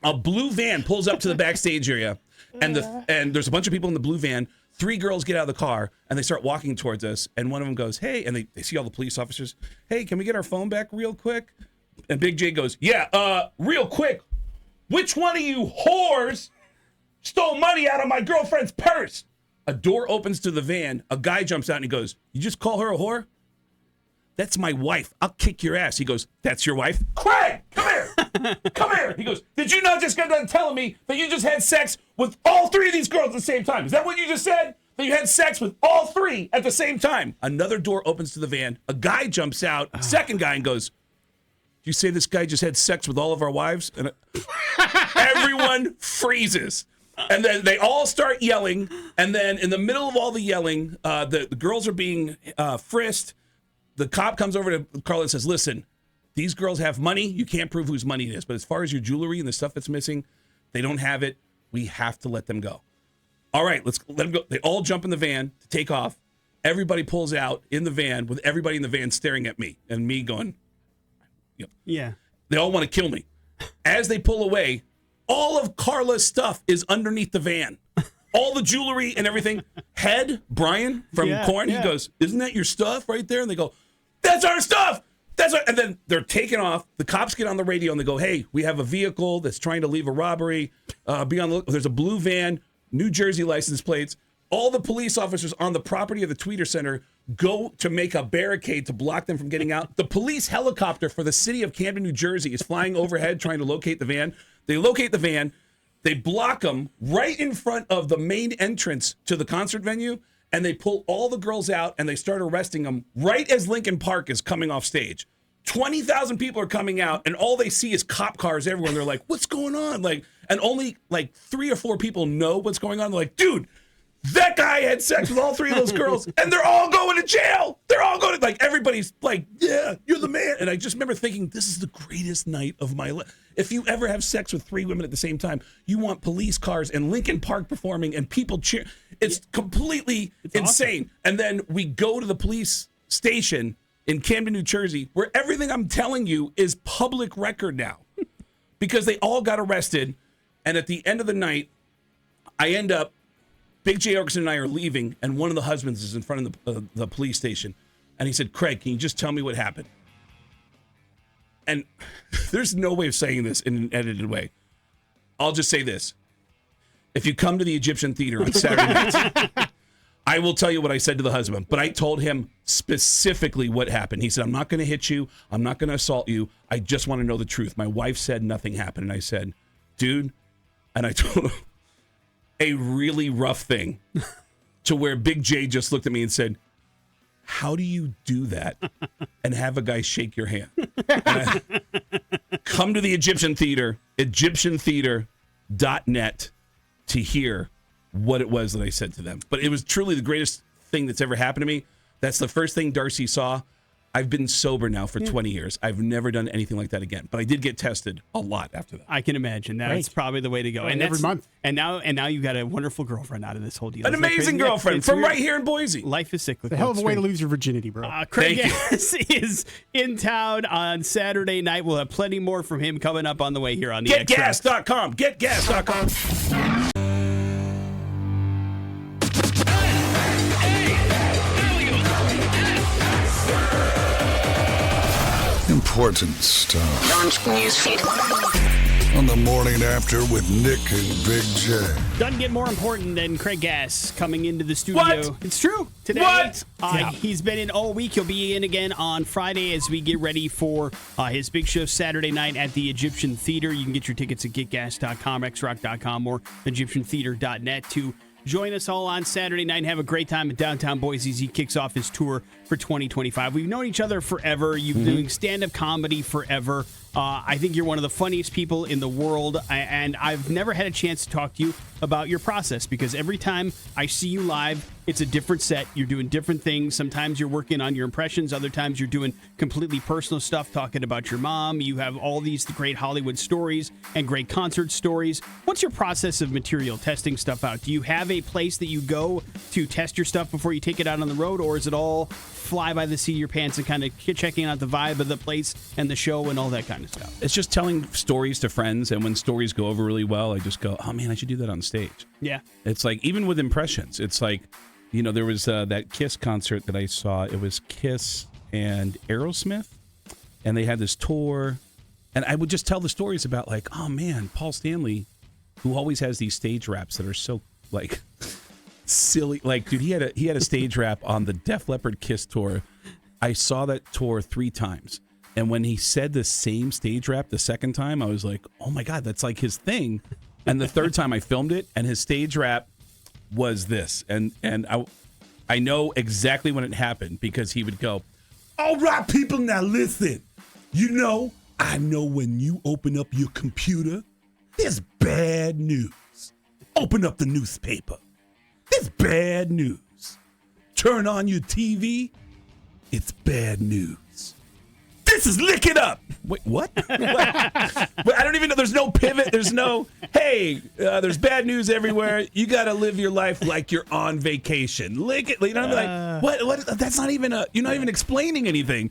A blue van pulls up to the backstage area, and there's a bunch of people in the blue van. 3 girls get out of the car, and they start walking towards us, and one of them goes, "Hey," and they see all the police officers. "Hey, can we get our phone back real quick?" And Big J goes, "Yeah, real quick. Which one of you whores stole money out of my girlfriend's purse? A door opens to the van. A guy jumps out and he goes, you just call her a whore? That's my wife. I'll kick your ass. He goes, that's your wife? Craig, come here. Come here. He goes, did you not just get done telling me that you just had sex with all three of these girls at the same time? Is that what you just said? That you had sex with all three at the same time? Another door opens to the van. A guy jumps out, second guy, and goes, you say this guy just had sex with all of our wives? And everyone freezes. And then they all start yelling. And then in the middle of all the yelling, the girls are being frisked. The cop comes over to Carla and says, listen, these girls have money. You can't prove whose money it is. But as far as your jewelry and the stuff that's missing, they don't have it. We have to let them go. All right, let's let them go. They all jump in the van to take off. Everybody pulls out in the van with everybody in the van staring at me and me going, Yeah. They all want to kill me. As they pull away, all of Carla's stuff is underneath the van. All the jewelry and everything. Brian from KORN, he goes, isn't that your stuff right there? And they go, that's our stuff. And then they're taken off. The cops get on the radio and they go, hey, we have a vehicle that's trying to leave a robbery. Be on the look. There's a blue van, New Jersey license plates. All the police officers on the property of the Tweeter Center go to make a barricade to block them from getting out. The police helicopter for the city of Camden, New Jersey is flying overhead trying to locate the van. They locate the van. They block them right in front of the main entrance to the concert venue, and they pull all the girls out, and they start arresting them right as Linkin Park is coming off stage. 20,000 people are coming out, and all they see is cop cars everywhere. And they're like, what's going on? And only 3 or 4 people know what's going on. They're like, dude, that guy had sex with all 3 of those girls, and they're all going to jail. They're all going to, everybody's like, yeah, you're the man. And I just remember thinking, this is the greatest night of my life. If you ever have sex with 3 women at the same time, you want police cars and Linkin Park performing and people cheer. It's completely insane. Awesome. And then we go to the police station in Camden, New Jersey, where everything I'm telling you is public record now because they all got arrested. And at the end of the night, I end up, Big J. Okerson and I are leaving, and one of the husbands is in front of the police station. And he said, Craig, can you just tell me what happened? And there's no way of saying this in an edited way. I'll just say this. If you come to the Egyptian Theater on Saturday nights, I will tell you what I said to the husband. But I told him specifically what happened. He said, I'm not going to hit you. I'm not going to assault you. I just want to know the truth. My wife said nothing happened. And I said, dude, and I told him a really rough thing to where Big J just looked at me and said, how do you do that and have a guy shake your hand? Come to the Egyptian Theater, egyptiantheater.net to hear what it was that I said to them. But it was truly the greatest thing that's ever happened to me. That's the first thing Darcy saw. I've been sober now for 20 years. I've never done anything like that again. But I did get tested a lot after that. I can imagine. That's probably the way to go. And every month. And now you've got a wonderful girlfriend out of this whole deal. An amazing girlfriend from right here in Boise. Life is cyclical. The hell of a way to lose your virginity, bro. Craig Gass is in town on Saturday night. We'll have plenty more from him coming up on the way here on the GetGas.com. GetGas.com. Important stuff. Launch newsfeed. On the morning after with Nick and Big J. Doesn't get more important than Craig Gass coming into the studio. What? It's true. Today, What? He's been in all week. He'll be in again on Friday as we get ready for his big show Saturday night at the Egyptian Theater. You can get your tickets at getgas.com, xrock.com, or egyptiantheater.net to join us all on Saturday night and have a great time at downtown Boise as he kicks off his tour for 2025. We've known each other forever. You've been doing stand-up comedy forever. I think you're one of the funniest people in the world, and I've never had a chance to talk to you about your process because every time I see you live, it's a different set. You're doing different things. Sometimes you're working on your impressions. Other times you're doing completely personal stuff, talking about your mom. You have all these great Hollywood stories and great concert stories. What's your process of material, testing stuff out? Do you have a place that you go to test your stuff before you take it out on the road, or is it all fly by the seat of your pants and kind of checking out the vibe of the place and the show and all that kind of stuff? It's just telling stories to friends, and when stories go over really well, I just go, oh man, I should do that on stage. Yeah. It's like, even with impressions, it's like, there was that Kiss concert that I saw. It was Kiss and Aerosmith, and they had this tour, And I would just tell the stories about like, oh man, Paul Stanley, who always has these stage raps that are so like silly. Like, dude, he had a stage rap on the Def Leppard Kiss tour. I saw that tour 3 times. And when he said the same stage rap the second time, I was like, oh my God, that's like his thing. And the third time I filmed it, and his stage rap was this. And I know exactly when it happened because he would go, all right, people, now listen. You know, I know when you open up your computer, there's bad news. Open up the newspaper. There's bad news. Turn on your TV. It's bad news. This is Lick It Up. Wait, what? What? I don't even know. There's no pivot. There's no, hey, there's bad news everywhere. You got to live your life like you're on vacation. Lick it. You know, like, what? That's not even you're not even explaining anything.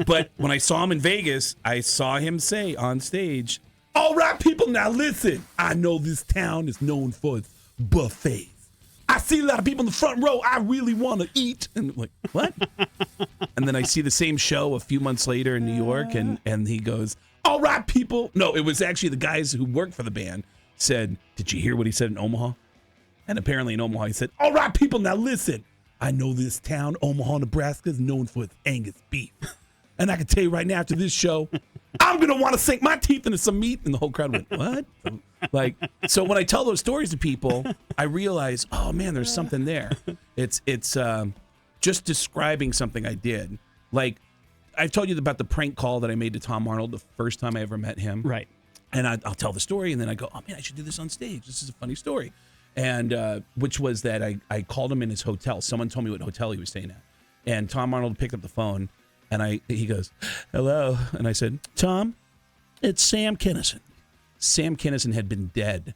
But when I saw him in Vegas, I saw him say on stage, all right, people, now listen. I know this town is known for its buffets. I see a lot of people in the front row. I really want to eat. And I'm like, what? And then I see the same show a few months later in New York, and he goes, all right, people. No, it was actually the guys who worked for the band said, did you hear what he said in Omaha? And apparently in Omaha, he said, all right, people, now listen. I know this town, Omaha, Nebraska, is known for its Angus beef. And I can tell you right now after this show, I'm going to want to sink my teeth into some meat. And the whole crowd went, what? Like, so when I tell those stories to people, I realize, oh man, there's something there. It's just describing something I did. Like, I've told you about the prank call that I made to Tom Arnold the first time I ever met him. Right. And I'll tell the story, and then I go, oh man, I should do this on stage. This is a funny story. And which was that I called him in his hotel. Someone told me what hotel he was staying at. And Tom Arnold picked up the phone, and he goes, hello. And I said, Tom, it's Sam Kinison. Sam Kinison had been dead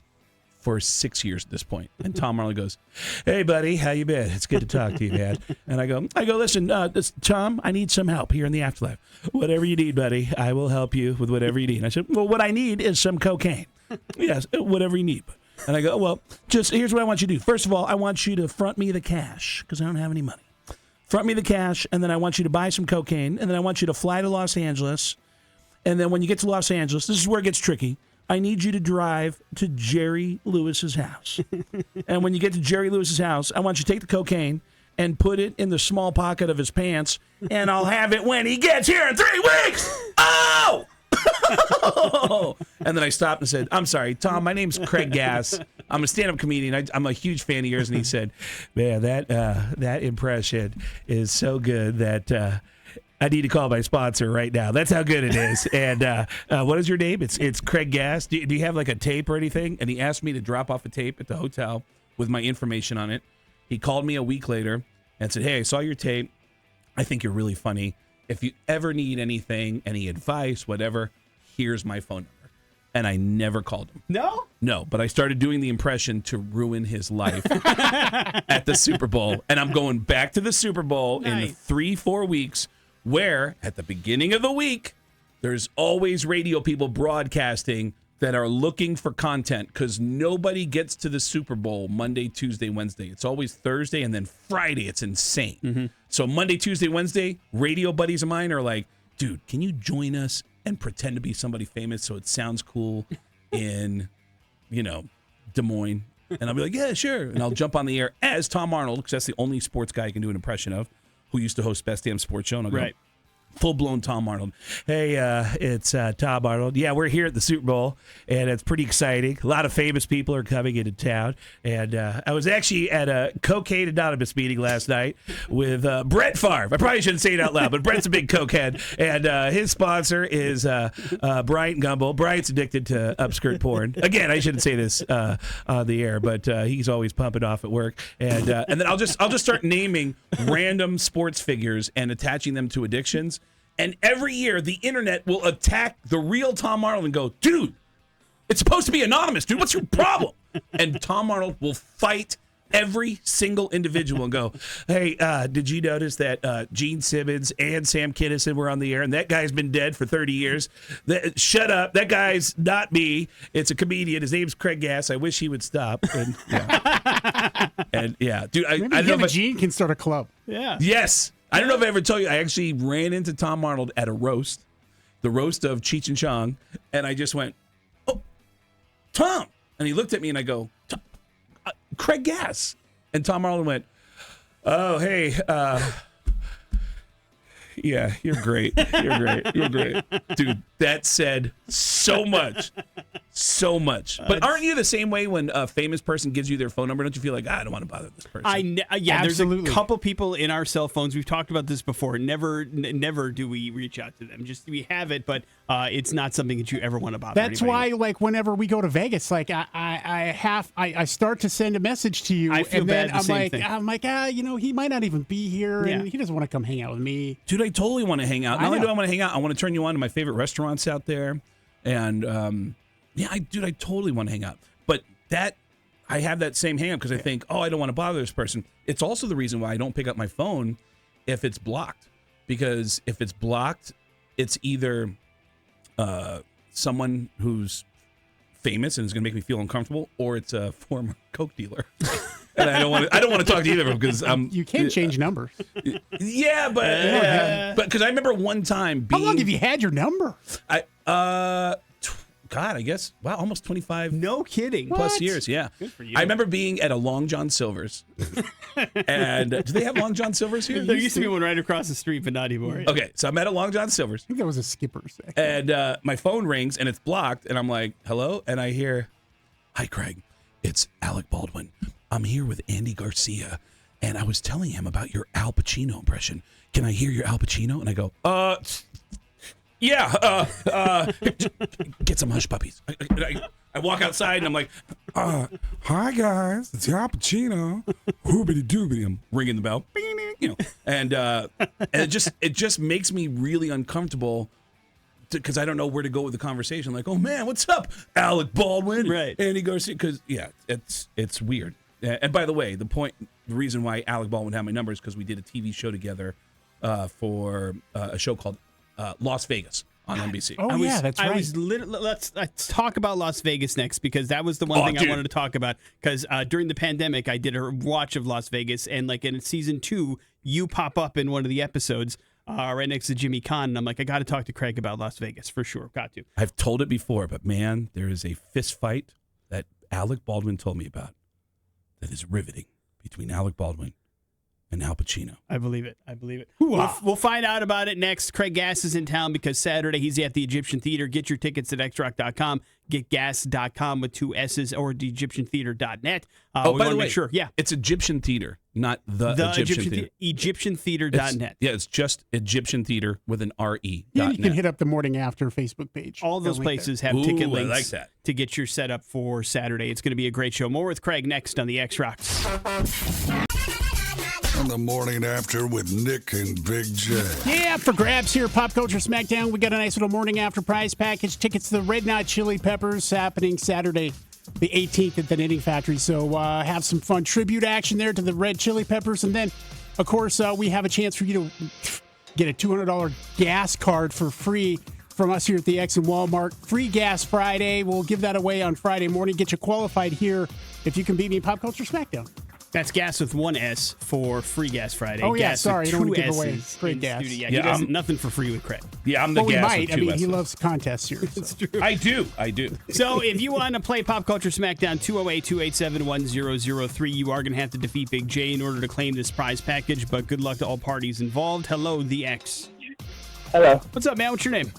for 6 years at this point. And Tom Arnold goes, hey, buddy, how you been? It's good to talk to you, man. And I go, listen, Tom, I need some help here in the afterlife. Whatever you need, buddy, I will help you with whatever you need. And I said, well, what I need is some cocaine. Yes, whatever you need. And I go, well, just here's what I want you to do. First of all, I want you to front me the cash because I don't have any money. Front me the cash, and then I want you to buy some cocaine, and then I want you to fly to Los Angeles. And then when you get to Los Angeles, this is where it gets tricky. I need you to drive to Jerry Lewis's house. And when you get to Jerry Lewis's house, I want you to take the cocaine and put it in the small pocket of his pants, and I'll have it when he gets here in 3 weeks. Oh! And then I stopped and said, I'm sorry, Tom, my name's Craig Gass. I'm a stand-up comedian. I'm a huge fan of yours. And he said, man, that impression is so good that I need to call my sponsor right now. That's how good it is. And what is your name? It's Craig Gass. Do you have like a tape or anything? And he asked me to drop off a tape at the hotel with my information on it. He called me a week later and said, hey, I saw your tape. I think you're really funny. If you ever need anything, any advice, whatever, here's my phone number. And I never called him. No? No, but I started doing the impression to ruin his life at the Super Bowl. And I'm going back to the Super Bowl in 3-4 weeks, where at the beginning of the week, there's always radio people broadcasting that are looking for content because nobody gets to the Super Bowl Monday, Tuesday, Wednesday. It's always Thursday and then Friday. It's insane. Mm-hmm. So Monday, Tuesday, Wednesday, radio buddies of mine are like, dude, can you join us and pretend to be somebody famous so it sounds cool in, Des Moines? And I'll be like, yeah, sure. And I'll jump on the air as Tom Arnold, because that's the only sports guy I can do an impression of, who used to host Best Damn Sports Show. And I'll go, full-blown Tom Arnold. Hey, it's Tom Arnold. Yeah, we're here at the Super Bowl, and it's pretty exciting. A lot of famous people are coming into town. And I was actually at a Cocaine Anonymous meeting last night with Brett Favre. I probably shouldn't say it out loud, but Brett's a big cokehead. And his sponsor is Bryant Gumbel. Bryant's addicted to upskirt porn. Again, I shouldn't say this on the air, but he's always pumping off at work. And then I'll just start naming random sports figures and attaching them to addictions. And every year, the internet will attack the real Tom Arnold and go, dude, it's supposed to be anonymous, dude. What's your problem? And Tom Arnold will fight every single individual and go, hey, did you notice that Gene Simmons and Sam Kinison were on the air, and that guy's been dead for 30 years? Shut up. That guy's not me. It's a comedian. His name's Craig Gass. I wish he would stop. And dude, I don't know if Gene can start a club. Yeah. Yes. I don't know if I ever told you, I actually ran into Tom Arnold at a roast. the roast of Cheech and Chong, and I just went, "Oh, Tom," and he looked at me, and I go, "Craig Gass," and Tom Marlin went, "Oh, hey, yeah, you're great. You're great. You're great." Dude, that said so much. So much. But aren't you the same way when a famous person gives you their phone number? Don't you feel like, I don't want to bother this person? Yeah, Absolutely. there's a couple people in our cell phones. We've talked about this before. Never do we reach out to them. Just we have it, but it's not something that you ever want to bother. That's anybody why, with. like, whenever we go to Vegas, like, I start to send a message to you, I feel and bad then the same thing. I'm like, he might not even be here, Yeah. and he doesn't want to come hang out with me. Dude, I totally want to hang out. I Not only do know. I want to hang out, I want to turn you on to my favorite restaurants out there. And, I totally want to hang out. But I have that same hang up because I think, I don't want to bother this person. It's also the reason why I don't pick up my phone if it's blocked. Because if it's blocked, it's either someone who's famous and is going to make me feel uncomfortable, or it's a former Coke dealer. And I don't want to talk to either of them because You can't change numbers. Yeah, but because I remember one time being. How long have you had your number? God, I guess, almost 25 No kidding. plus years, yeah. Good for you. I remember being at a Long John Silver's. And do they have Long John Silver's here? There used to be one right across the street, but not anymore. Okay, so I'm at a Long John Silver's. I think that was a Skipper's. And my phone rings, and it's blocked, and I'm like, hello? And I hear, "Hi, Craig. It's Alec Baldwin. I'm here with Andy Garcia, and I was telling him about your Al Pacino impression. Can I hear your Al Pacino?" And I go, yeah, get some hush puppies. I walk outside and I'm like, "Hi guys, it's Al Pacino." Hoobity doobity. I'm ringing the bell, and it just makes me really uncomfortable because I don't know where to go with the conversation. Like, "Oh man, what's up, Alec Baldwin?" Right. Andy Garcia, because it's weird. And by the way, the reason why Alec Baldwin had my number is because we did a TV show together for a show called Las Vegas on NBC. Oh, that's right. I was let's talk about Las Vegas next because that was the one thing I wanted to talk about because during the pandemic I did a watch of Las Vegas and like in season 2 you pop up in one of the episodes right next to Jimmy Kahn and I'm like I got to talk to Craig about Las Vegas for sure. Got to. I've told it before, but man, there is a fist fight that Alec Baldwin told me about that is riveting between Alec Baldwin and Al Pacino. I believe it. We'll find out about it next. Craig Gass is in town because Saturday he's at the Egyptian Theater. Get your tickets at xrock.com. Get gas.com with 2 S's or theegyptiantheater.net. By the way, sure. Yeah. It's Egyptian Theater, not the Egyptian Theater. Egyptiantheater.net. It's just Egyptian Theater with an R-E. And you can hit up the Morning After Facebook page. All those Got a link places there. have ticket I links like that. to get your setup for Saturday. It's going to be a great show. More with Craig next on the X Rocks. On the Morning After with Nick and Big J. Yeah, for grabs here, Pop Culture Smackdown. We got a nice little Morning After prize package. Tickets to the Red Hot Chili Peppers happening Saturday, the 18th at the Knitting Factory. So have some fun tribute action there to the Red Chili Peppers. And then, of course, we have a chance for you to get a $200 gas card for free from us here at the X and Walmart. Free Gas Friday. We'll give that away on Friday morning. Get you qualified here if you can beat me in Pop Culture Smackdown. That's gas with 1 S for Free Gas Friday. Oh, yeah, gas sorry, with you don't want to 2 give away S's free in gas. studio. Yeah, he does nothing for free with Craig. Yeah, I'm the Well, he gas might. with I 2 mean, S's. he loves contests here. So. It's true. I do. So if you want to play Pop Culture Smackdown 208-287-1003, you are going to have to defeat Big J in order to claim this prize package, but good luck to all parties involved. Hello, the X. Hello. What's up, man? What's your name?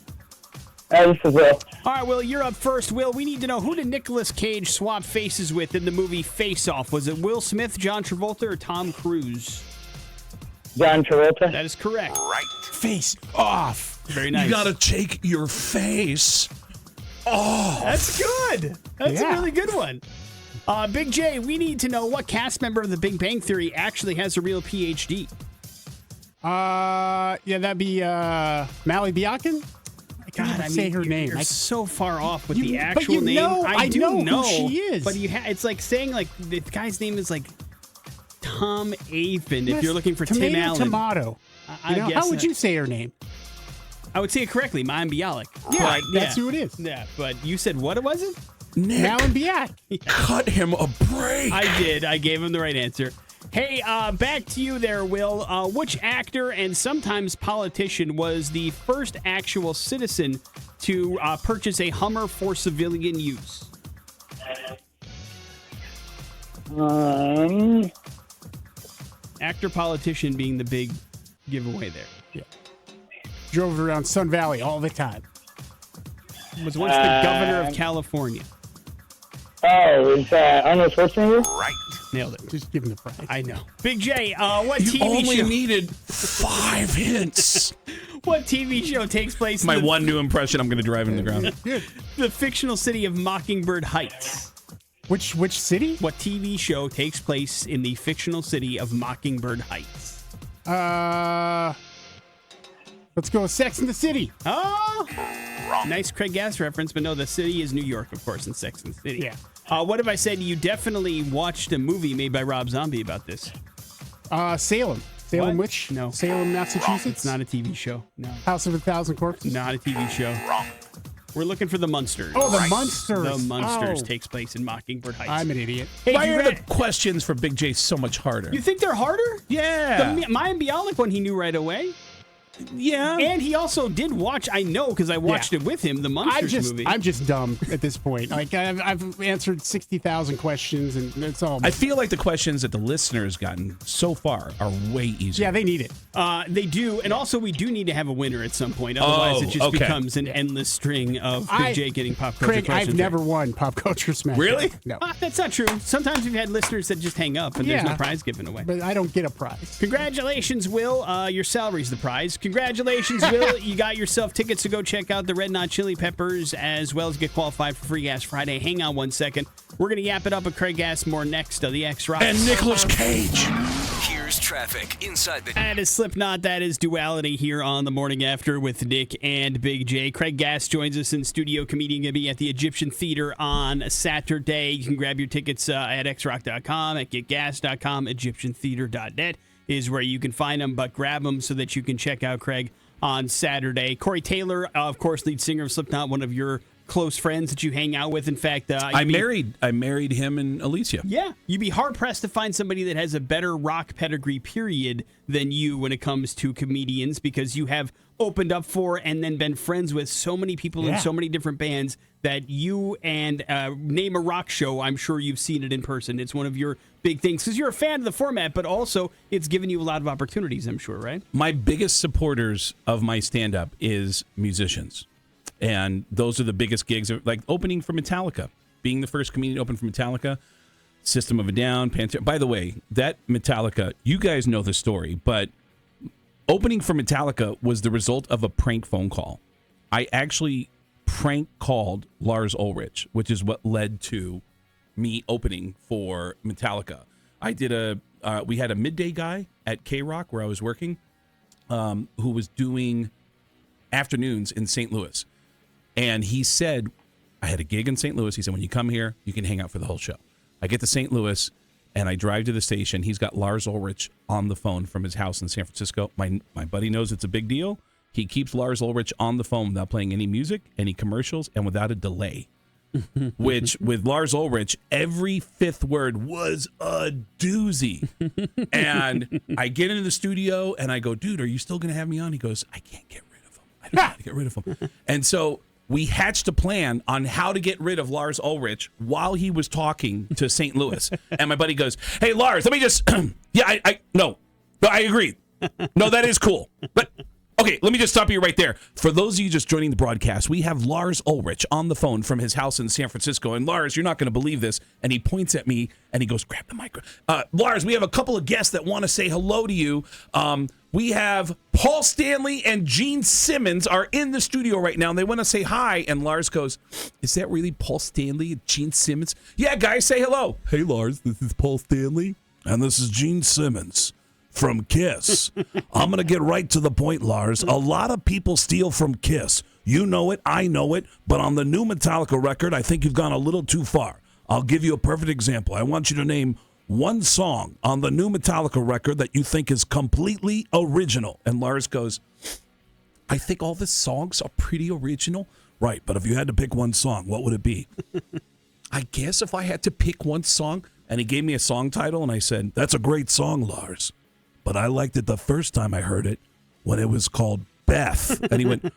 This is Will. All right, Will, you're up first. Will, we need to know, who did Nicolas Cage swap faces with in the movie Face Off? Was it Will Smith, John Travolta, or Tom Cruise? John Travolta. That is correct. Right. Face Off. Very nice. You gotta take your face off. That's good. That's a really good one. Big J, we need to know what cast member of The Big Bang Theory actually has a real PhD. That'd be Mally Biakin. God, I say her name. You're so far off with You- the but actual you name. know- I do know who she is. But it's like saying like the guy's name is like Tom Avon. If Yes, you're looking for Tim tomato, Allen, Tomato. I guess how would you say her name? I would say it correctly, Mayim Bialik. Yeah, But, that's who it is. Yeah, but you said what was it? Nick, Mally Biakin. cut him a break. I did. I gave him the right answer. Hey, back to you there, Will. Which actor and sometimes politician was the first actual citizen to purchase a Hummer for civilian use? Actor, politician being the big giveaway there. Yeah. Drove around Sun Valley all the time. Was once the governor of California. Oh, is Arnold Schwarzenegger? Right. Nailed it. Just give him the prize. I know. Big J, what You TV only show? needed 5 hints. What TV show takes place My in the, one new impression, I'm going to drive in the ground. the fictional city of Mockingbird Heights? Which city? What TV show takes place in the fictional city of Mockingbird Heights? Let's go with Sex and the City. Oh, nice Craig Gass reference, but no, the city is New York, of course, in Sex and the City. Yeah. What if I said you definitely watched a movie made by Rob Zombie about this? Salem. Salem What? Witch? No. Salem, Massachusetts? It's not a TV show. No. House of a Thousand Corpses? Not a TV show. We're looking for the Munsters. Oh, the Munsters. The Munsters Oh. takes place in Mockingbird Heights. I'm an idiot. Hey, Why you are read- the questions for Big J so much harder? You think they're harder? Yeah. The Mayim Bialik one he knew right away. Yeah. And he also did watch, I know because I watched it with him, the Munsters movie. I'm just dumb at this point. Like I've answered 60,000 questions, and it's all. I feel like the questions that the listeners gotten so far are way easier. Yeah, they need it. They do, and also we do need to have a winner at some point. Otherwise, it just okay. becomes an endless string of Big J getting pop culture Craig, questions. I've never won Pop Culture Smash. Really? No. That's not true. Sometimes we've had listeners that just hang up, and there's no prize given away. But I don't get a prize. Congratulations, Will. Your salary's the prize. Congratulations, Will. You got yourself tickets to go check out the Red Hot Chili Peppers, as well as get qualified for Free Gas Friday. Hang on one second. We're going to yap it up with Craig Gass more next on the X Rock. And Nicolas Cage. Here's traffic inside the... That is Slipknot. That is Duality here on the Morning After with Nick and Big J. Craig Gass joins us in studio. Comedian going to be at the Egyptian Theater on Saturday. You can grab your tickets at xrock.com, at getgas.com, egyptiantheater.net is where you can find them, but grab them so that you can check out Craig on Saturday. Corey Taylor, of course, lead singer of Slipknot, one of your close friends that you hang out with. In fact, I married him and Alicia. Yeah, you'd be hard-pressed to find somebody that has a better rock pedigree, period, than you when it comes to comedians, because you have opened up for and then been friends with so many people in so many different bands that you and name a rock show, I'm sure you've seen it in person. It's one of your big things because you're a fan of the format, but also it's given you a lot of opportunities, I'm sure, right? My biggest supporters of my stand-up is musicians. And those are the biggest gigs, like opening for Metallica, being the first comedian to open for Metallica, System of a Down, Pantera. By the way, that Metallica, you guys know the story, but opening for Metallica was the result of a prank phone call. I actually prank called Lars Ulrich, which is what led to me opening for Metallica. I did we had a midday guy at K-Rock where I was working, who was doing afternoons in St. Louis. And he said, I had a gig in St. Louis. He said, when you come here, you can hang out for the whole show. I get to St. Louis, and I drive to the station. He's got Lars Ulrich on the phone from his house in San Francisco. My buddy knows it's a big deal. He keeps Lars Ulrich on the phone without playing any music, any commercials, and without a delay. Which, with Lars Ulrich, every fifth word was a doozy. And I get into the studio, and I go, dude, are you still going to have me on? He goes, I can't get rid of him. I don't know how to get rid of him. And so we hatched a plan on how to get rid of Lars Ulrich while he was talking to St. Louis. And my buddy goes, hey, Lars, let me just, no, I agree. No, that is cool. But, okay, let me just stop you right there. For those of you just joining the broadcast, we have Lars Ulrich on the phone from his house in San Francisco. And Lars, you're not going to believe this. And he points at me and he goes, grab the mic. Lars, we have a couple of guests that want to say hello to you. We have Paul Stanley and Gene Simmons are in the studio right now, and they want to say hi. And Lars goes, is that really Paul Stanley and Gene Simmons? Yeah, guys, say hello. Hey, Lars, this is Paul Stanley. And this is Gene Simmons from Kiss. I'm going to get right to the point, Lars. A lot of people steal from Kiss. You know it, I know it, but on the new Metallica record, I think you've gone a little too far. I'll give you a perfect example. I want you to name one song on the new Metallica record that you think is completely original. And Lars goes, I think all the songs are pretty original. Right, but if you had to pick one song, what would it be? I guess if I had to pick one song, And he gave me a song title, and I said, "That's a great song, Lars. But I liked it the first time I heard it when it was called Beth." And he went,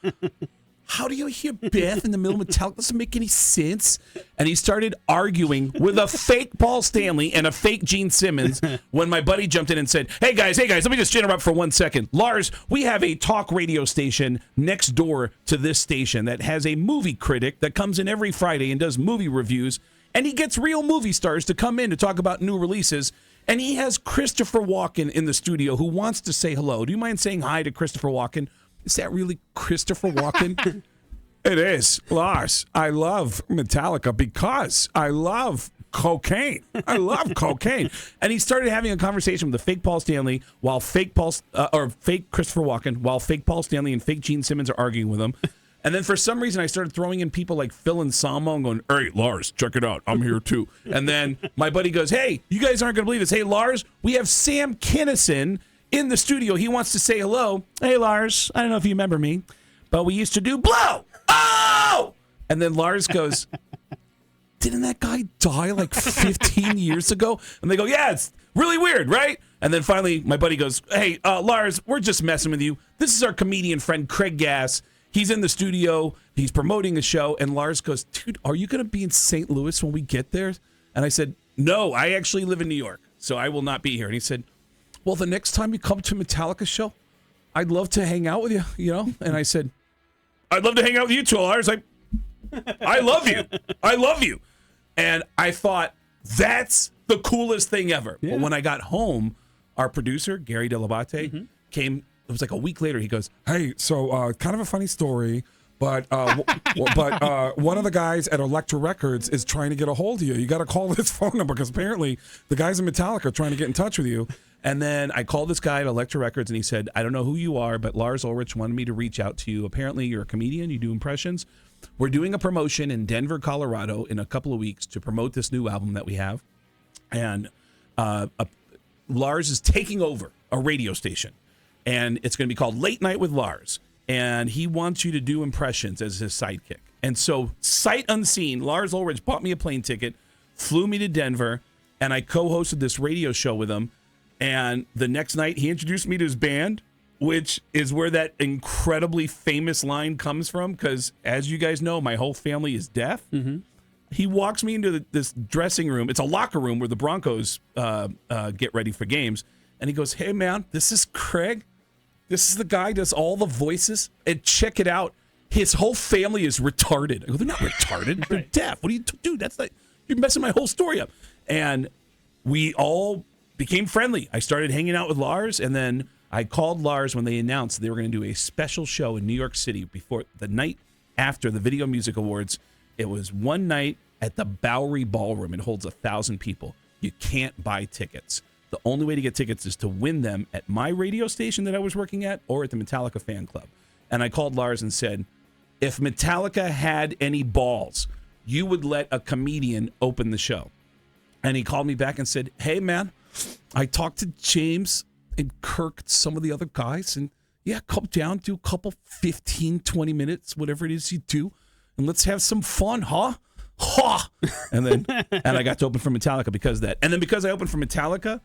"How do you hear Beth in the middle of Metallica? Doesn't make any sense." And he started arguing with a fake Paul Stanley and a fake Gene Simmons when my buddy jumped in and said, hey guys, let me just interrupt for 1 second. Lars, we have a talk radio station next door to this station that has a movie critic that comes in every Friday and does movie reviews. And he gets real movie stars to come in to talk about new releases. And he has Christopher Walken in the studio who wants to say hello. Do you mind saying hi to Christopher Walken? Is that really Christopher Walken? It is. Lars, I love Metallica because I love cocaine. I love cocaine. And he started having a conversation with the fake Paul Stanley while fake Christopher Walken, while fake Paul Stanley and fake Gene Simmons are arguing with him. And then for some reason, I started throwing in people like Phil and Samo and going, hey, Lars, check it out. I'm here too. And then my buddy goes, hey, you guys aren't going to believe this. Hey, Lars, we have Sam Kinison in the studio. He wants to say hello. Hey, Lars, I don't know if you remember me, but we used to do Blow. Oh! And then Lars goes, didn't that guy die like 15 years ago? And they go, yeah, it's really weird, right? And then finally, my buddy goes, hey, Lars, we're just messing with you. This is our comedian friend, Craig Gass. He's in the studio. He's promoting a show. And Lars goes, dude, are you going to be in St. Louis when we get there? And I said, no, I actually live in New York, so I will not be here. And he said, well, the next time you come to Metallica show, I'd love to hang out with you, you know? And I said, I'd love to hang out with you too, Lars. I love you. I love you. And I thought, that's the coolest thing ever. Yeah. But when I got home, our producer, Gary Delabate, came. It was like a week later. He goes, hey, so kind of a funny story, but one of the guys at Elektra Records is trying to get a hold of you. You got to call this phone number because apparently the guys in Metallica are trying to get in touch with you. And then I called this guy at Elektra Records, and he said, I don't know who you are, but Lars Ulrich wanted me to reach out to you. Apparently you're a comedian. You do impressions. We're doing a promotion in Denver, Colorado in a couple of weeks to promote this new album that we have. And Lars is taking over a radio station. And it's going to be called Late Night with Lars. And he wants you to do impressions as his sidekick. And so, sight unseen, Lars Ulrich bought me a plane ticket, flew me to Denver, and I co-hosted this radio show with him. And the next night, he introduced me to his band, which is where that incredibly famous line comes from. Because, as you guys know, my whole family is deaf. Mm-hmm. He walks me into this dressing room. It's a locker room where the Broncos get ready for games. And he goes, hey, man, this is Craig. This is the guy who does all the voices. And check it out. His whole family is retarded. I go, they're not retarded. They're deaf. What do you do? That's like, you're messing my whole story up. And we all became friendly. I started hanging out with Lars. And then I called Lars when they announced they were going to do a special show in New York City before the night after the Video Music Awards. It was one night at the Bowery Ballroom. It holds 1,000 people. You can't buy tickets. The only way to get tickets is to win them at my radio station that I was working at or at the Metallica fan club. And I called Lars and said, if Metallica had any balls, you would let a comedian open the show. And he called me back and said, hey, man, I talked to James and Kirk, some of the other guys, and yeah, come down, do a couple 15, 20 minutes, whatever it is you do, and let's have some fun, huh? Ha! And I got to open for Metallica because of that. And then because I opened for Metallica,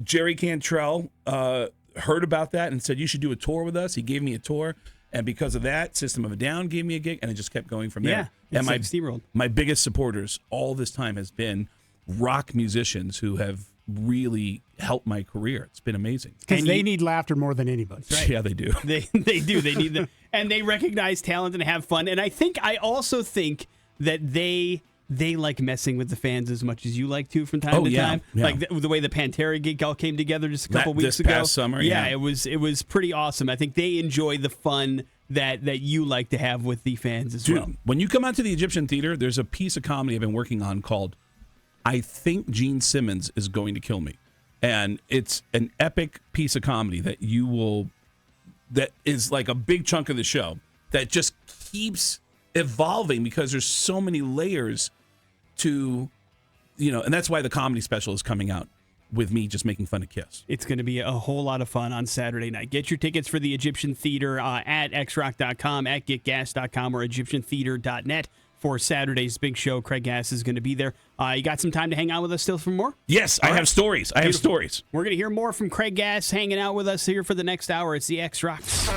Jerry Cantrell heard about that and said, you should do a tour with us. He gave me a tour. And because of that, System of a Down gave me a gig, and it just kept going from there. Yeah, and my biggest supporters all this time has been rock musicians who have really helped my career. It's been amazing. Because they need laughter more than anybody. Right. Yeah, they do. They do. They need them. And they recognize talent and have fun. And I also think that they like messing with the fans as much as you like to from time to time. Yeah. Like the way the Pantera gig all came together just a couple weeks ago. This past summer, yeah. It was pretty awesome. I think they enjoy the fun that you like to have with the fans as well. When you come out to the Egyptian Theater, there's a piece of comedy I've been working on called I Think Gene Simmons is Going to Kill Me. And it's an epic piece of comedy that that is like a big chunk of the show that just keeps evolving because there's so many layers to, and that's why the comedy special is coming out with me just making fun of Kiss. It's going to be a whole lot of fun on Saturday night. Get your tickets for the Egyptian Theater at xrock.com, at getgas.com, or egyptiantheater.net. for Saturday's big show. Craig Gass is going to be there. You got some time to hang out with us still for more? Yes, I have stories. I have stories. We're going to hear more from Craig Gass hanging out with us here for the next hour. It's the X Rocks.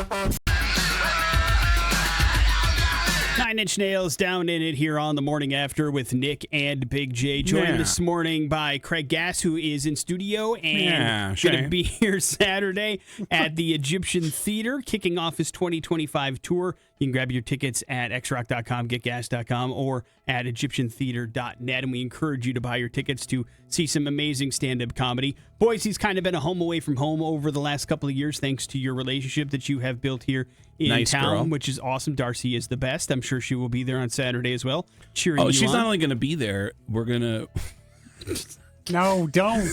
9 Inch Nails down in it here on the morning after with Nick and Big J. Joined this morning by Craig Gass, who is in studio and going to be here Saturday at the Egyptian Theater, kicking off his 2025 tour. You can grab your tickets at xrock.com, getgas.com, or at egyptiantheater.net. And we encourage you to buy your tickets to see some amazing stand-up comedy. Boise's kind of been a home away from home over the last couple of years, thanks to your relationship that you have built here in town, which is awesome. Darcy is the best. I'm sure she will be there on Saturday as well, cheering you she's on. not only going to be there, we're going to... No, don't.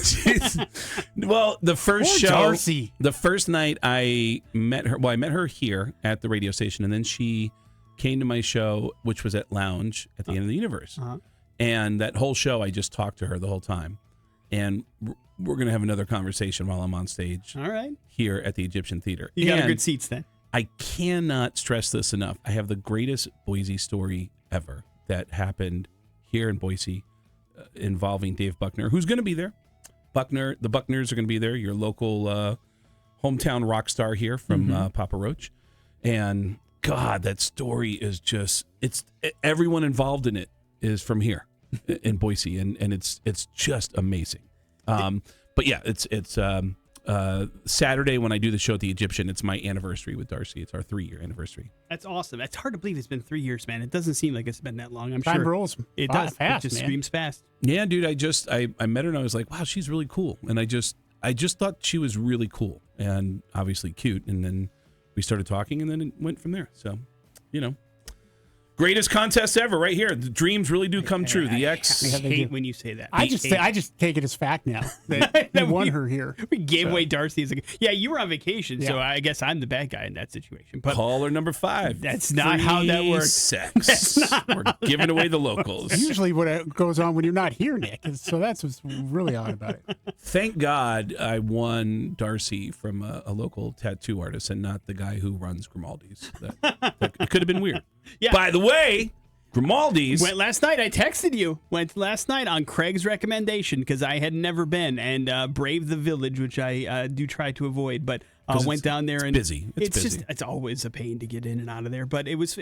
Well, the first Poor show, Darcy. the first night I met her, I met her here at the radio station, and then she came to my show, which was at Lounge at the End of the Universe. And that whole show, I just talked to her the whole time. And we're going to have another conversation while I'm on stage. All right. Here at the Egyptian Theater. You got good seats then. I cannot stress this enough. I have the greatest Boise story ever that happened here in Boise involving Dave Buckner, who's going to be there. The Buckners are going to be there, your local hometown rock star here from Papa Roach. And God, that story is just, everyone involved in it is from here in Boise, and it's just amazing. But yeah, it's Saturday when I do the show at the Egyptian. It's my anniversary with Darcy. It's our 3-year anniversary. That's awesome. It's hard to believe it's been 3 years, man. It doesn't seem like it's been that long. I'm Time sure rolls. It does. Fast, it just man. screams fast. Yeah, dude. I met her and I was like, wow, she's really cool. And I just thought she was really cool and obviously cute. And then we started talking, and then it went from there. So, greatest contest ever, right here. The dreams really do come true. The X. I hate when you say that. I just take it as fact now that you won her here. We gave away Darcy. Yeah, you were on vacation, so I guess I'm the bad guy in that situation. But caller number 5. That's not how that works. Sex. We're giving away the locals. Usually what goes on when you're not here, Nick. So that's what's really odd about it. Thank God I won Darcy from a local tattoo artist and not the guy who runs Grimaldi's. It could have been weird. Yeah. By the way, Grimaldi's went last night. I texted you. Went last night on Craig's recommendation because I had never been and braved the village, which I do try to avoid. But went down there and busy. It's busy. It's always a pain to get in and out of there. But it was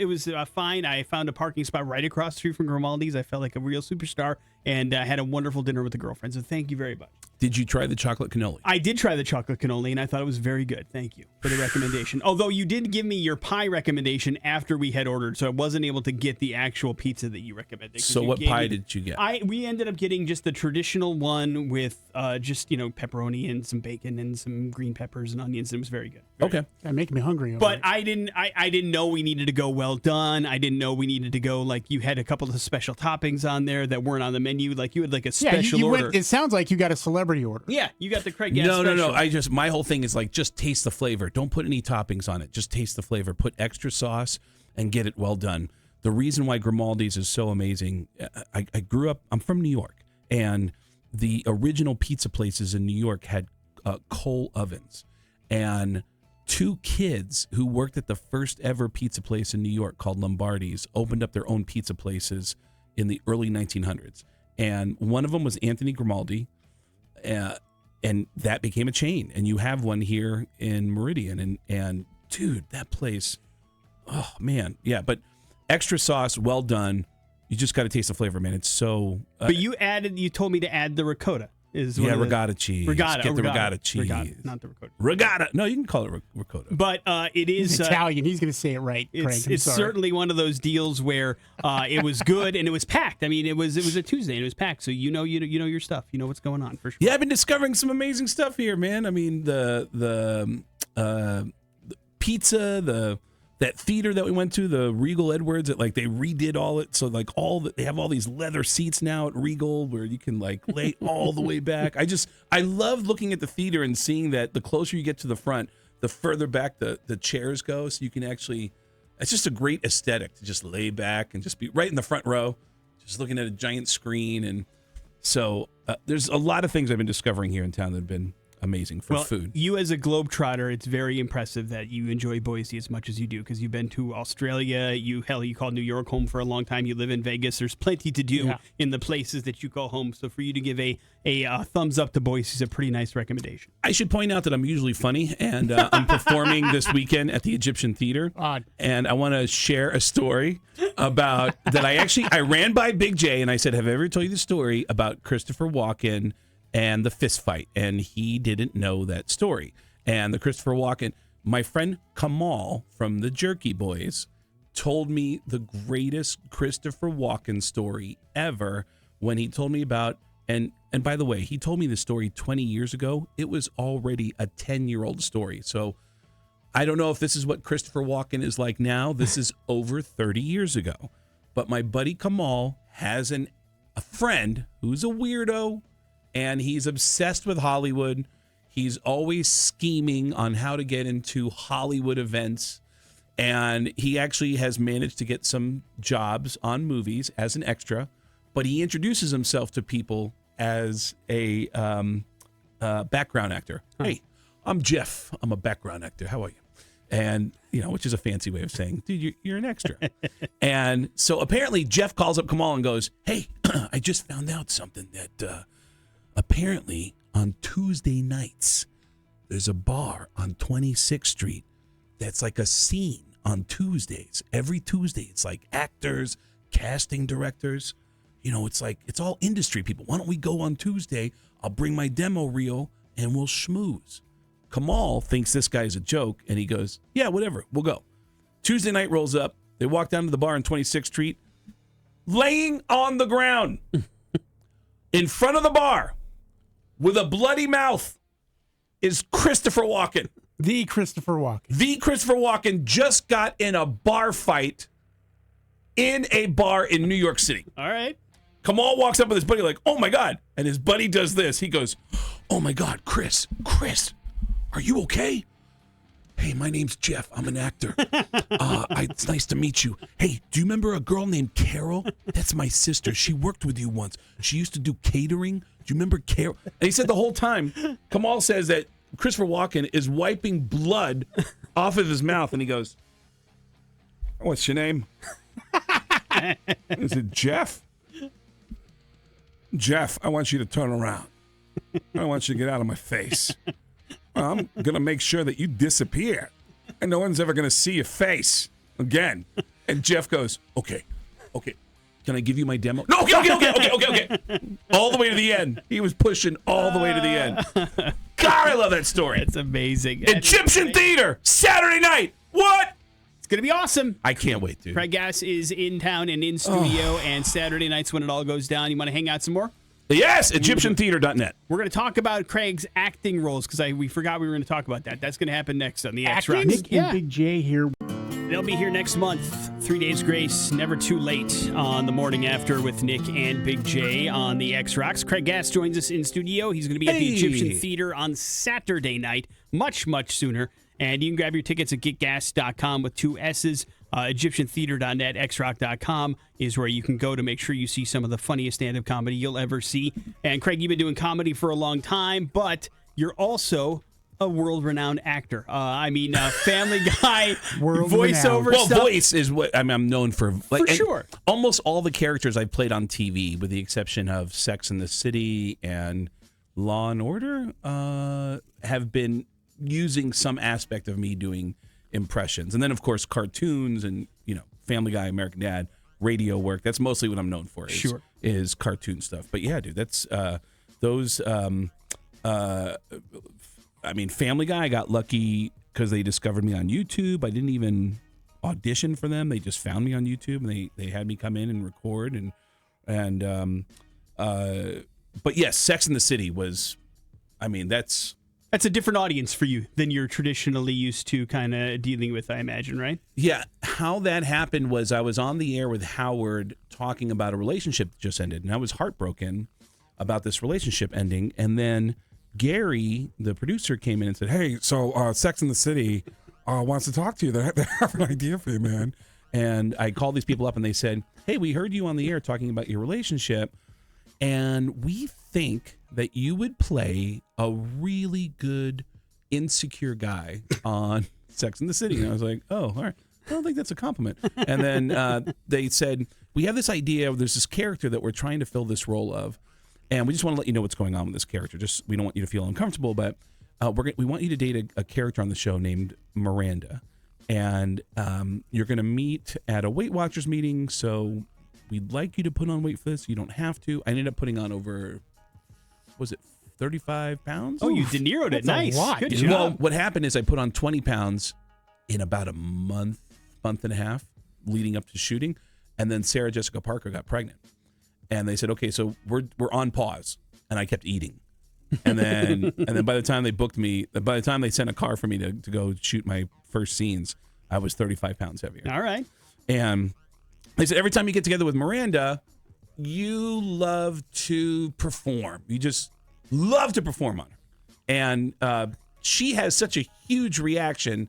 fine. I found a parking spot right across the street from Grimaldi's. I felt like a real superstar and had a wonderful dinner with the girlfriend. So thank you very much. Did you try the chocolate cannoli? I did try the chocolate cannoli, and I thought it was very good. Thank you for the recommendation. Although you did give me your pie recommendation after we had ordered, so I wasn't able to get the actual pizza that you recommended. So what pie did you get? We ended up getting just the traditional one with just pepperoni and some bacon and some green peppers and onions. It was very good. Okay, that making me hungry. But I didn't know we needed to go well done. I didn't know we needed to go like you had a couple of special toppings on there that weren't on the menu. Like you had like a special order. It sounds like you got a celebrity order. Yeah, you got the Craig Gass No. special. My whole thing is like just taste the flavor. Don't put any toppings on it. Just taste the flavor. Put extra sauce and get it well done. The reason why Grimaldi's is so amazing, I grew up. I'm from New York, and the original pizza places in New York had coal ovens, and 2 kids who worked at the first ever pizza place in New York called Lombardi's opened up their own pizza places in the early 1900s. And one of them was Anthony Grimaldi, and that became a chain. And you have one here in Meridian. And dude, that place, oh, man. Yeah, but extra sauce, well done. You just got to taste the flavor, man. It's so... but you told me to add the ricotta. Regatta cheese. Regatta. Get the regatta cheese. Regatta, not the ricotta. Regatta. No, you can call it ricotta. But it is... He's Italian. He's going to say it right, Craig. It's certainly one of those deals where it was good and it was packed. I mean, it was a Tuesday and it was packed, so you know your stuff. You know what's going on, for sure. Yeah, I've been discovering some amazing stuff here, man. I mean, the pizza, that theater that we went to, the Regal Edwards, they redid all it. So they have all these leather seats now at Regal where you can lay all the way back. I love looking at the theater and seeing that the closer you get to the front, the further back the chairs go. So you can actually, it's just a great aesthetic to just lay back and just be right in the front row, just looking at a giant screen. And so there's a lot of things I've been discovering here in town that have been amazing for food. You as a globetrotter, it's very impressive that you enjoy Boise as much as you do because you've been to Australia. You called New York home for a long time. You live in Vegas. There's plenty to do in the places that you call home. So for you to give a thumbs up to Boise is a pretty nice recommendation. I should point out that I'm usually funny, and I'm performing this weekend at the Egyptian Theater. Odd. And I want to share a story about that. I ran by Big J and I said, "Have I ever told you the story about Christopher Walken and the fist fight?" And he didn't know that story. And the Christopher Walken, my friend Kamal from the Jerky Boys, told me the greatest Christopher Walken story ever when he told me about, and by the way, he told me the story 20 years ago. It was already a 10-year-old story. So I don't know if this is what Christopher Walken is like now. This is over 30 years ago. But my buddy Kamal has a friend who's a weirdo, and he's obsessed with Hollywood. He's always scheming on how to get into Hollywood events. And he actually has managed to get some jobs on movies as an extra. But he introduces himself to people as a background actor. Hey, I'm Jeff. I'm a background actor. How are you? And, which is a fancy way of saying, dude, you're an extra. And so apparently Jeff calls up Kamal and goes, hey, I just found out something that apparently on Tuesday nights, there's a bar on 26th Street that's like a scene on Tuesdays. Every Tuesday, it's like actors, casting directors. It's all industry people. Why don't we go on Tuesday? I'll bring my demo reel and we'll schmooze. Kamal thinks this guy's a joke, and he goes, yeah, whatever, we'll go. Tuesday night rolls up. They walk down to the bar on 26th Street. Laying on the ground in front of the bar with a bloody mouth is Christopher Walken. The Christopher Walken. The Christopher Walken just got in a bar fight in a bar in New York City. All right. Kamal walks up with his buddy like, oh, my God. And his buddy does this. He goes, oh, my God, Chris, are you okay? Hey, my name's Jeff. I'm an actor. It's nice to meet you. Hey, do you remember a girl named Carol? That's my sister. She worked with you once. She used to do catering. Do you remember Carol? And he said the whole time, Kamal says that Christopher Walken is wiping blood off of his mouth, and he goes, what's your name? Is it Jeff? Jeff, I want you to turn around. I want you to get out of my face. I'm going to make sure that you disappear. And no one's ever going to see your face again. And Jeff goes, okay. Can I give you my demo? No, okay. All the way to the end. He was pushing all the way to the end. God, I love that story. It's amazing. Egyptian Theater, Saturday night. What? It's going to be awesome. I can't wait, dude. Craig Gass is in town and in studio, and Saturday night's when it all goes down. You want to hang out some more? Yes, EgyptianTheater.net. We're going to talk about Craig's acting roles because we forgot we were going to talk about that. That's going to happen next on the X-Rocks. Nick and Big J here. They'll be here next month. 3 Days Grace, never too late on the morning after with Nick and Big J on the X-Rocks. Craig Gass joins us in studio. He's going to be at the Egyptian Theater on Saturday night, much, much sooner. And you can grab your tickets at getgas.com with 2 S's. EgyptianTheater.net, xrock.com is where you can go to make sure you see some of the funniest stand-up comedy you'll ever see. And Craig, you've been doing comedy for a long time, but you're also a world-renowned actor. Family Guy, voiceover stuff. Well, voice is what I'm known for. For sure. Almost all the characters I've played on TV, with the exception of Sex and the City and Law and Order, have been using some aspect of me doing impressions. And then, of course, cartoons and, Family Guy, American Dad, radio work. That's mostly what I'm known for is cartoon stuff. But yeah, dude, that's those. Family Guy, I got lucky because they discovered me on YouTube. I didn't even audition for them. They just found me on YouTube and they had me come in and record but yes, Sex and the City was, that's a different audience for you than you're traditionally used to kind of dealing with, I imagine, right? Yeah. How that happened was I was on the air with Howard talking about a relationship that just ended, and I was heartbroken about this relationship ending. And then Gary, the producer, came in and said, hey, so Sex and the City wants to talk to you. They have an idea for you, man. And I called these people up, and they said, hey, we heard you on the air talking about your relationship, And we think that you would play a really good insecure guy on Sex and the City. And I was like, oh, all right. I don't think that's a compliment. And then they said, we have this idea. There's this character that we're trying to fill this role of. And we just want to let you know what's going on with this character. Just we don't want you to feel uncomfortable, but we want you to date a character on the show named Miranda. And you're going to meet at a Weight Watchers meeting. So we'd like you to put on weight for this. You don't have to. I ended up putting on over, was it 35 pounds? Oh, you De Niro'd it. Nice. Good job. Well, what happened is I put on 20 pounds in about a month and a half leading up to shooting. And then Sarah Jessica Parker got pregnant. And they said, okay, so we're on pause. And I kept eating. And then by the time they booked me, by the time they sent a car for me to go shoot my first scenes, I was 35 pounds heavier. All right. And they said, every time you get together with Miranda, you love to perform. You just love to perform on her. And she has such a huge reaction.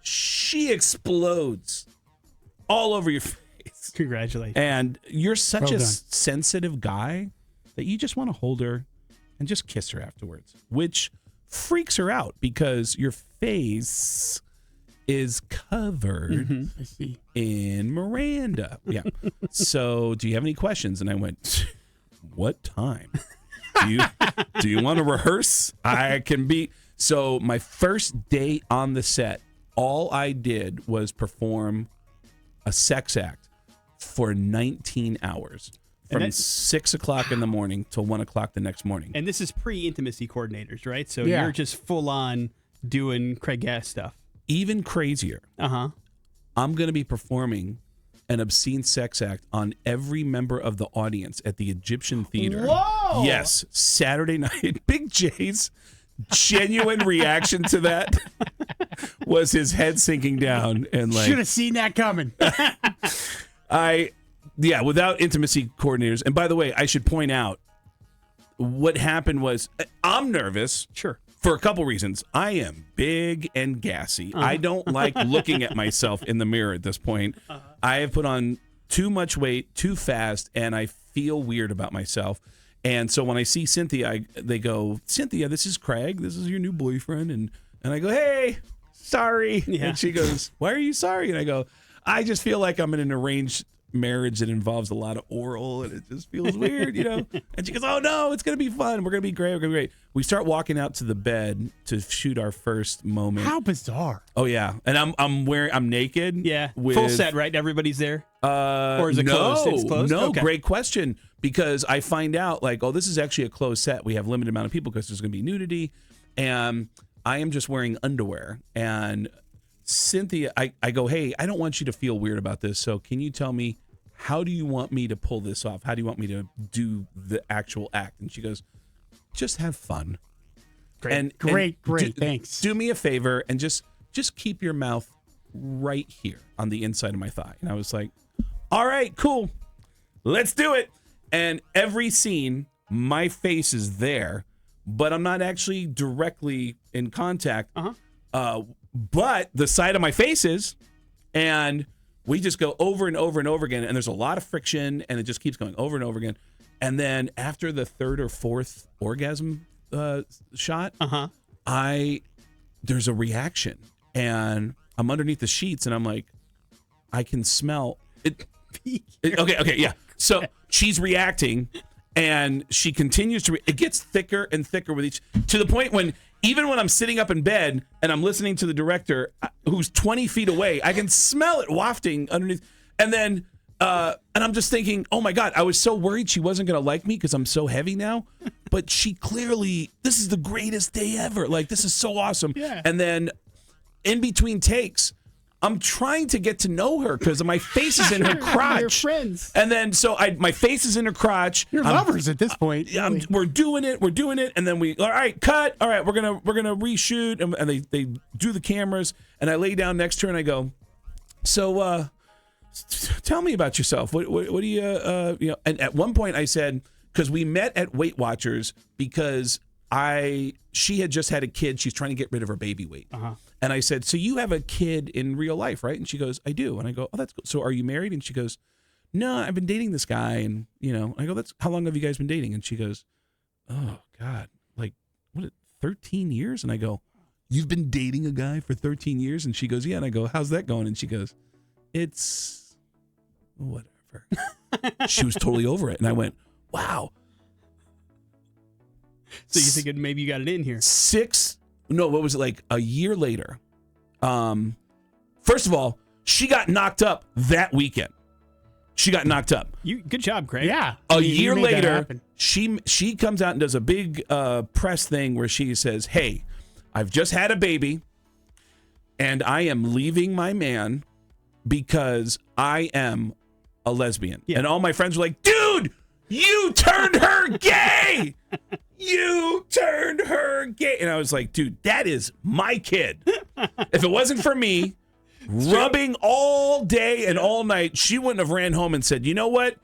She explodes all over your face. Congratulations. And you're such Well a done. sensitive guy that you just want to hold her and just kiss her afterwards, which freaks her out because your face is covered I see. in Miranda. Yeah. So do you have any questions? And I went, what time? Do you want to rehearse? I can be. So my first day on the set, all I did was perform a sex act for 19 hours from 6 o'clock in the morning till 1 o'clock the next morning. And this is pre-intimacy coordinators, right? So Yeah. you're just full on doing Craig Gass stuff. Even crazier, Uh-huh. I'm going to be performing an obscene sex act on every member of the audience at the Egyptian Theater. Whoa! Yes, Saturday night. Big J's genuine reaction to that was his head sinking down and like Should have seen that coming. without intimacy coordinators. And by the way, I should point out what happened was I'm nervous. Sure. For a couple reasons. I am big and gassy. I don't like looking at myself in the mirror at this point. I have put on too much weight too fast, and I feel weird about myself. And so when I see Cynthia, they go, Cynthia, this is Craig. This is your new boyfriend. And I go, hey, sorry. Yeah. And she goes, why are you sorry? And I go, I just feel like I'm in an arranged marriage that involves a lot of oral and it just feels weird, you know? And she goes, oh no, it's going to be fun. We're going to be great. We're going to be great. We start walking out to the bed to shoot our first moment. How bizarre. Oh yeah. And I'm naked. Yeah. With, Full set, right? Everybody's there? Or is it no, closed? It's closed? No, Okay. great question. Because I find out like, oh, this is actually a closed set. We have limited amount of people because there's going to be nudity. And I am just wearing underwear. And Cynthia, I go, hey, I don't want you to feel weird about this. So can you tell me, how do you want me to pull this off? How do you want me to do the actual act? And she goes, just have fun. Great. Great. Thanks. Do me a favor and just keep your mouth right here on the inside of my thigh. And I was like, all right, cool. Let's do it. And every scene, my face is there, but I'm not actually directly in contact. But the side of my face is, and we just go over and over and over again. And there's a lot of friction, and it just keeps going over and over again. And then after the third or fourth orgasm shot, there's a reaction, and I'm underneath the sheets, and I'm like, I can smell it. Okay, yeah. So she's reacting, and she continues to. It gets thicker and thicker with each, to the point when even when I'm sitting up in bed and I'm listening to the director, who's 20 feet away, I can smell it wafting underneath, and then. And I'm just thinking, oh my God, I was so worried she wasn't going to like me because I'm so heavy now. But she clearly, this is the greatest day ever. Like, this is so awesome. Yeah. And then in between takes, I'm trying to get to know her because my face is in her crotch. You're friends. And then so my face is in her crotch. You're lovers at this point. Really. We're doing it. And then all right, cut. All right, we're gonna reshoot. And they do the cameras. And I lay down next to her and I go, so tell me about yourself. What do you And at one point I said, because we met at Weight Watchers because she had just had a kid. She's trying to get rid of her baby weight. And I said, so you have a kid in real life, right? And she goes, I do. And I go, oh, that's cool. So are you married? And she goes, no, I've been dating this guy. And, I go, how long have you guys been dating? And she goes, oh, God, 13 years? And I go, you've been dating a guy for 13 years? And she goes, yeah. And I go, how's that going? And she goes, it's whatever. She was totally over it. And I went, wow. So you're thinking maybe you got it in here. What was it, a year later? First of all, she got knocked up that weekend. She got knocked up. Good job, Craig. Yeah. A year later, she comes out and does a big press thing where she says, hey, I've just had a baby, and I am leaving my man because I am a lesbian. Yeah. And all my friends were like, dude, you turned her gay! You turned her gay. And I was like, dude, that is my kid. If it wasn't for me rubbing all day and all night, she wouldn't have ran home and said, you know what?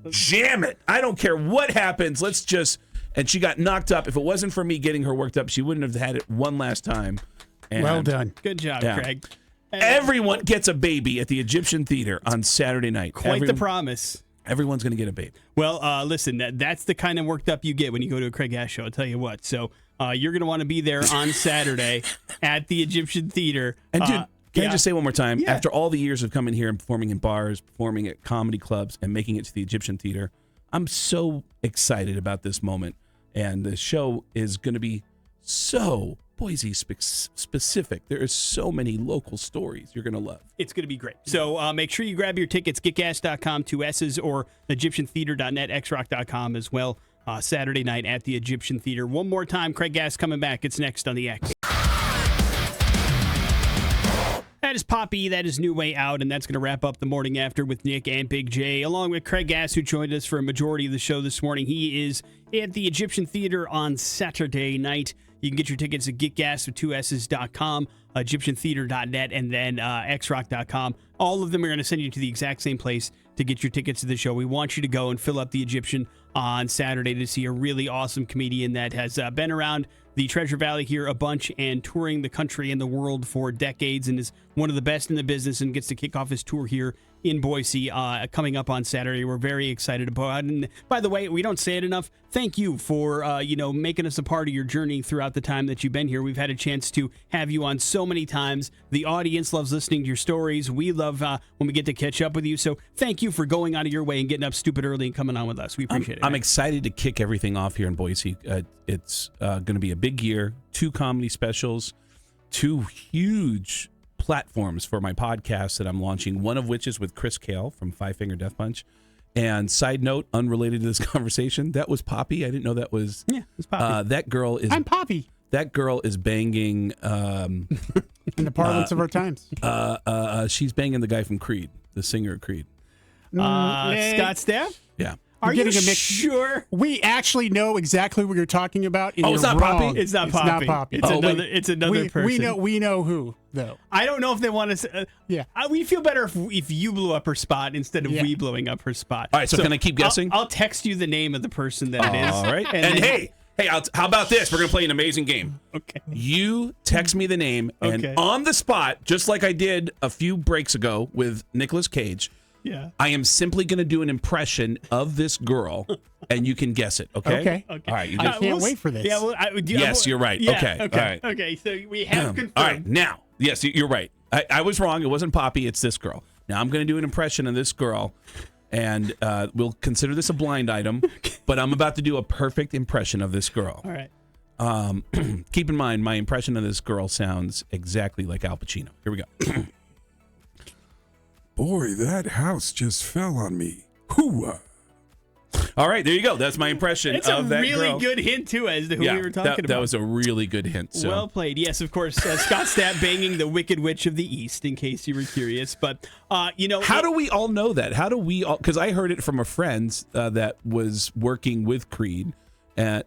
Jam it. I don't care what happens. And she got knocked up. If it wasn't for me getting her worked up, she wouldn't have had it one last time. And well done. Good job, Craig. Everyone gets a baby at the Egyptian Theater on Saturday night. Quite the promise. Everyone's going to get a baby. Well, listen, that's the kind of worked up you get when you go to a Craig Ash show. I'll tell you what. So you're going to want to be there on Saturday at the Egyptian Theater. And dude, can I just say one more time? Yeah. After all the years of coming here and performing in bars, performing at comedy clubs, and making it to the Egyptian Theater, I'm so excited about this moment. And the show is going to be so Boise specific. There are so many local stories you're going to love. It's going to be great. So make sure you grab your tickets, getgas.com, 2 S's, or egyptiantheater.net, xrock.com as well. Saturday night at the Egyptian Theater. One more time, Craig Gass coming back. It's next on the X. That is Poppy. That is New Way Out, and that's going to wrap up the morning after with Nick and Big J, along with Craig Gass, who joined us for a majority of the show this morning. He is at the Egyptian Theater on Saturday night. You can get your tickets at getgas.com, egyptiantheater.net, and then xrock.com. All of them are going to send you to the exact same place to get your tickets to the show. We want you to go and fill up the Egyptian on Saturday to see a really awesome comedian that has been around the Treasure Valley here a bunch and touring the country and the world for decades and is one of the best in the business and gets to kick off his tour here in Boise coming up on Saturday. We're very excited about it. And by the way, we don't say it enough. Thank you for, making us a part of your journey throughout the time that you've been here. We've had a chance to have you on so many times. The audience loves listening to your stories. We love when we get to catch up with you. So thank you for going out of your way and getting up stupid early and coming on with us. We appreciate it. I'm excited to kick everything off here in Boise. It's going to be a big year. 2 comedy specials, 2 huge platforms for my podcast that I'm launching, one of which is with Chris Kale from Five Finger Death Punch. And side note, unrelated to this conversation, that was Poppy. I didn't know that was. Yeah, it's Poppy. That girl is. I'm Poppy. That girl is banging. In the parlance of our times. She's banging the guy from Creed, the singer of Creed. Scott Stapp? Yeah. Are you getting a mix. sure? We actually know exactly what you're talking about. Oh, it's not Poppy? It's not Poppy. Not Poppy. It's another person. We know who though. I don't know if they want to. Yeah. We feel better if you blew up her spot instead of we blowing up her spot. All right. So can I keep guessing? I'll text you the name of the person that it is. All right. And hey, how about this? We're gonna play an amazing game. Okay. You text me the name, and on the spot, just like I did a few breaks ago with Nicolas Cage. Yeah. I am simply going to do an impression of this girl, and you can guess it. Okay. Okay. All right. I can't wait for this. Yeah. Well, yes, you're right. Yeah, okay. All right. Okay. So we have confirmed. All right. Now, yes, you're right. I was wrong. It wasn't Poppy. It's this girl. Now I'm going to do an impression of this girl, and we'll consider this a blind item. But I'm about to do a perfect impression of this girl. All right. Keep in mind, my impression of this girl sounds exactly like Al Pacino. Here we go. Boy, that house just fell on me. Hooah. All right, there you go. That's my impression It's of that girl. It's a really good hint, too, as to who we were talking about. That was a really good hint. So. Well played. Yes, of course, Scott Stapp banging the Wicked Witch of the East, in case you were curious. But, How do we all know that? How do we all... Because I heard it from a friend that was working with Creed.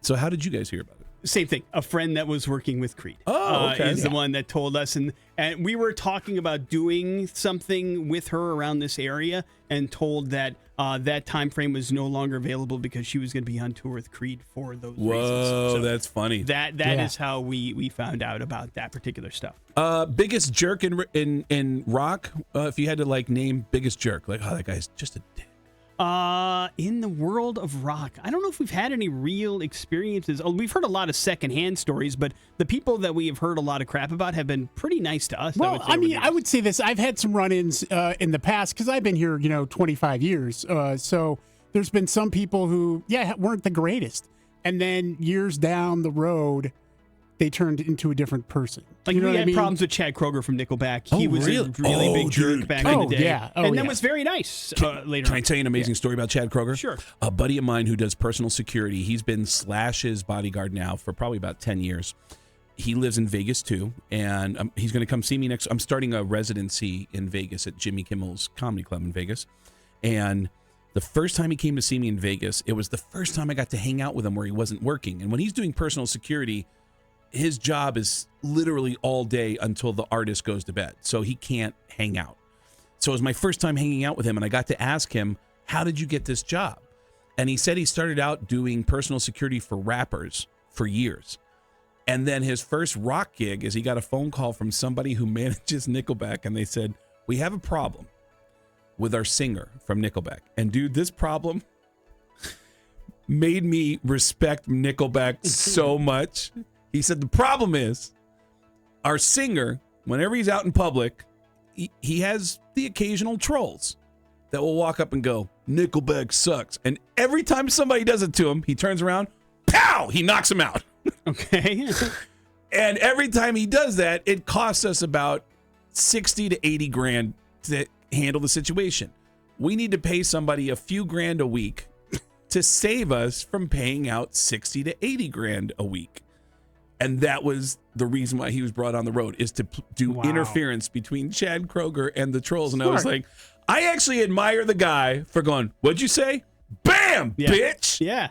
So how did you guys hear about it? Same thing. A friend that was working with Creed okay. is the one that told us. And we were talking about doing something with her around this area and told that that time frame was no longer available because she was going to be on tour with Creed for those reasons. Whoa, So that's funny. That is how we found out about that particular stuff. Biggest jerk in rock? If you had to name biggest jerk, that guy's just a dick. In the world of rock, I don't know if we've had any real experiences. Oh, we've heard a lot of secondhand stories, but the people that we have heard a lot of crap about have been pretty nice to us. Well, I would say this. I've had some run-ins in the past because I've been here, 25 years. So there's been some people who, weren't the greatest. And then years down the road, they turned into a different person. Like, we had problems with Chad Kroeger from Nickelback. He was a really big jerk back in the day. Yeah. And then was very nice later. Can I tell you an amazing story about Chad Kroeger? Sure. A buddy of mine who does personal security, he's been Slash's bodyguard now for probably about 10 years. He lives in Vegas, too, and he's going to come see me next. I'm starting a residency in Vegas at Jimmy Kimmel's Comedy Club in Vegas. And the first time he came to see me in Vegas, it was the first time I got to hang out with him where he wasn't working. And when he's doing personal security, his job is literally all day until the artist goes to bed. So he can't hang out. So it was my first time hanging out with him, and I got to ask him, how did you get this job? And he said he started out doing personal security for rappers for years. And then his first rock gig is he got a phone call from somebody who manages Nickelback, and they said, we have a problem with our singer from Nickelback. And dude, this problem made me respect Nickelback so much. He said, the problem is our singer, whenever he's out in public, he has the occasional trolls that will walk up and go, Nickelback sucks. And every time somebody does it to him, he turns around, pow, he knocks him out. Okay. And every time he does that, it costs us about 60 to 80 grand to handle the situation. We need to pay somebody a few grand a week to save us from paying out 60 to 80 grand a week. And that was the reason why he was brought on the road, is to do interference between Chad Kroeger and the trolls. And I was like, I actually admire the guy for going, what'd you say? Bam, bitch. Yeah.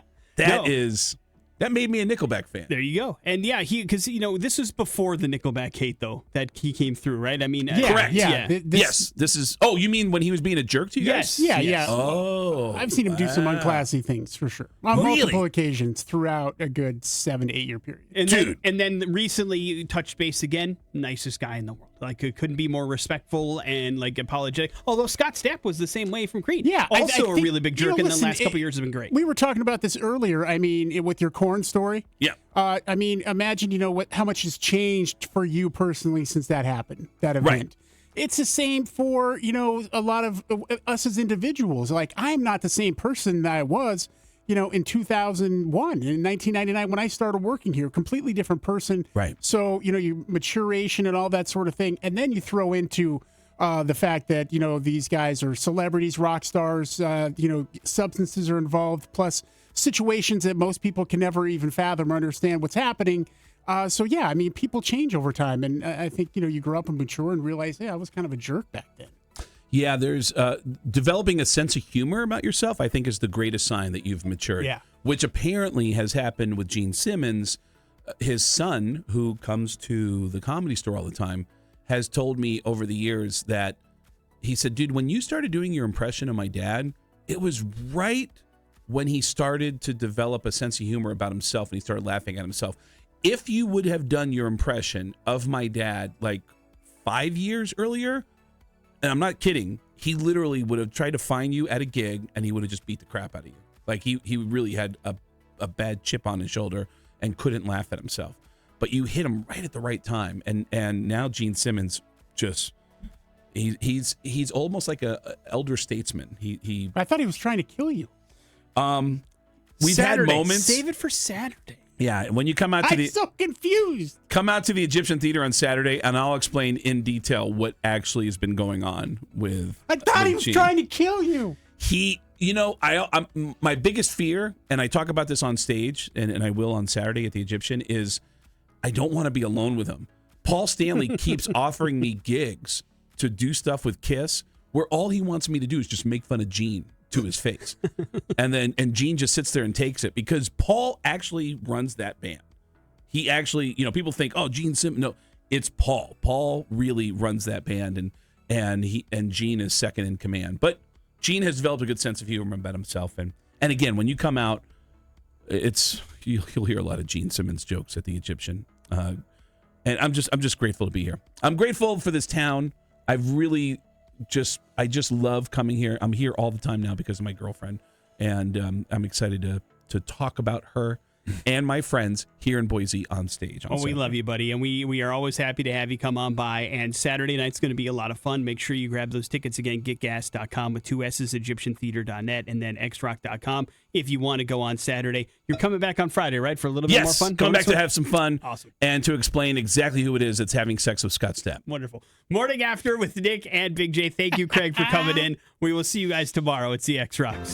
That made me a Nickelback fan. There you go. And because this is before the Nickelback hate, though, that he came through, right? I mean, correct. Yeah. Yes. This is. Oh, you mean when he was being a jerk to you guys? Yeah. Oh, I've seen him do some unclassy things for sure on multiple occasions throughout a good 7 to 8 year period. And then recently you touched base again. Nicest guy in the world. Like, it couldn't be more respectful and apologetic. Although Scott Stapp was the same way from Creed. Yeah, also I think, a really big jerk, and the last couple it, years have been great. We were talking about this earlier. I mean, with your KORN story. Yeah. I mean, imagine how much has changed for you personally since that happened, that event. Right. It's the same for a lot of us as individuals. Like, I'm not the same person that I was in 2001, in 1999, when I started working here, completely different person. Right. So, your maturation and all that sort of thing. And then you throw into the fact that, these guys are celebrities, rock stars, substances are involved, plus situations that most people can never even fathom or understand what's happening. So, I mean, people change over time. And I think, you grow up and mature and realize, hey, I was kind of a jerk back then. Yeah, there's developing a sense of humor about yourself, I think, is the greatest sign that you've matured. Yeah. Which apparently has happened with Gene Simmons. His son, who comes to the Comedy Store all the time, has told me over the years that he said, dude, when you started doing your impression of my dad, it was right when he started to develop a sense of humor about himself and he started laughing at himself. If you would have done your impression of my dad like 5 years earlier, and I'm not kidding, he literally would have tried to find you at a gig and he would have just beat the crap out of you. Like, he really had a bad chip on his shoulder and couldn't laugh at himself. But you hit him right at the right time. And now Gene Simmons just, he's almost like a elder statesman. I thought he was trying to kill you. We've Saturday. had moments. Save it for Saturday. Yeah, when you come out to I'm so confused. Come out to the Egyptian Theater on Saturday, and I'll explain in detail what actually has been going on with. I thought he was Gene. trying to kill you. I'm my biggest fear, and I talk about this on stage, and I will on Saturday at the Egyptian, is I don't want to be alone with him. Paul Stanley keeps offering me gigs to do stuff with Kiss, where all he wants me to do is just make fun of Gene to his face. and Gene just sits there and takes it, because Paul actually runs that band. He actually, people think, oh, Gene Simmons. No, it's Paul. Paul really runs that band, and Gene is second in command. But Gene has developed a good sense of humor about himself. And again, when you come out, you'll hear a lot of Gene Simmons jokes at the Egyptian. And I'm just grateful to be here. I'm grateful for this town. I've really I just love coming here. I'm here all the time now because of my girlfriend, and I'm excited to talk about her and my friends here in Boise on stage. We love you, buddy, and we are always happy to have you come on by. And Saturday night's going to be a lot of fun. Make sure you grab those tickets again. Getgas.com with 2 S's, EgyptianTheater.net, and then xrock.com if you want to go on Saturday. You're coming back on Friday, right, for a little bit more fun? Coming back to have some fun. Awesome. And to explain exactly who it is that's having sex with Scott Stapp. Wonderful. Morning After with Nick and Big J. Thank you, Craig, for coming in. We will see you guys tomorrow. It's the X Rocks.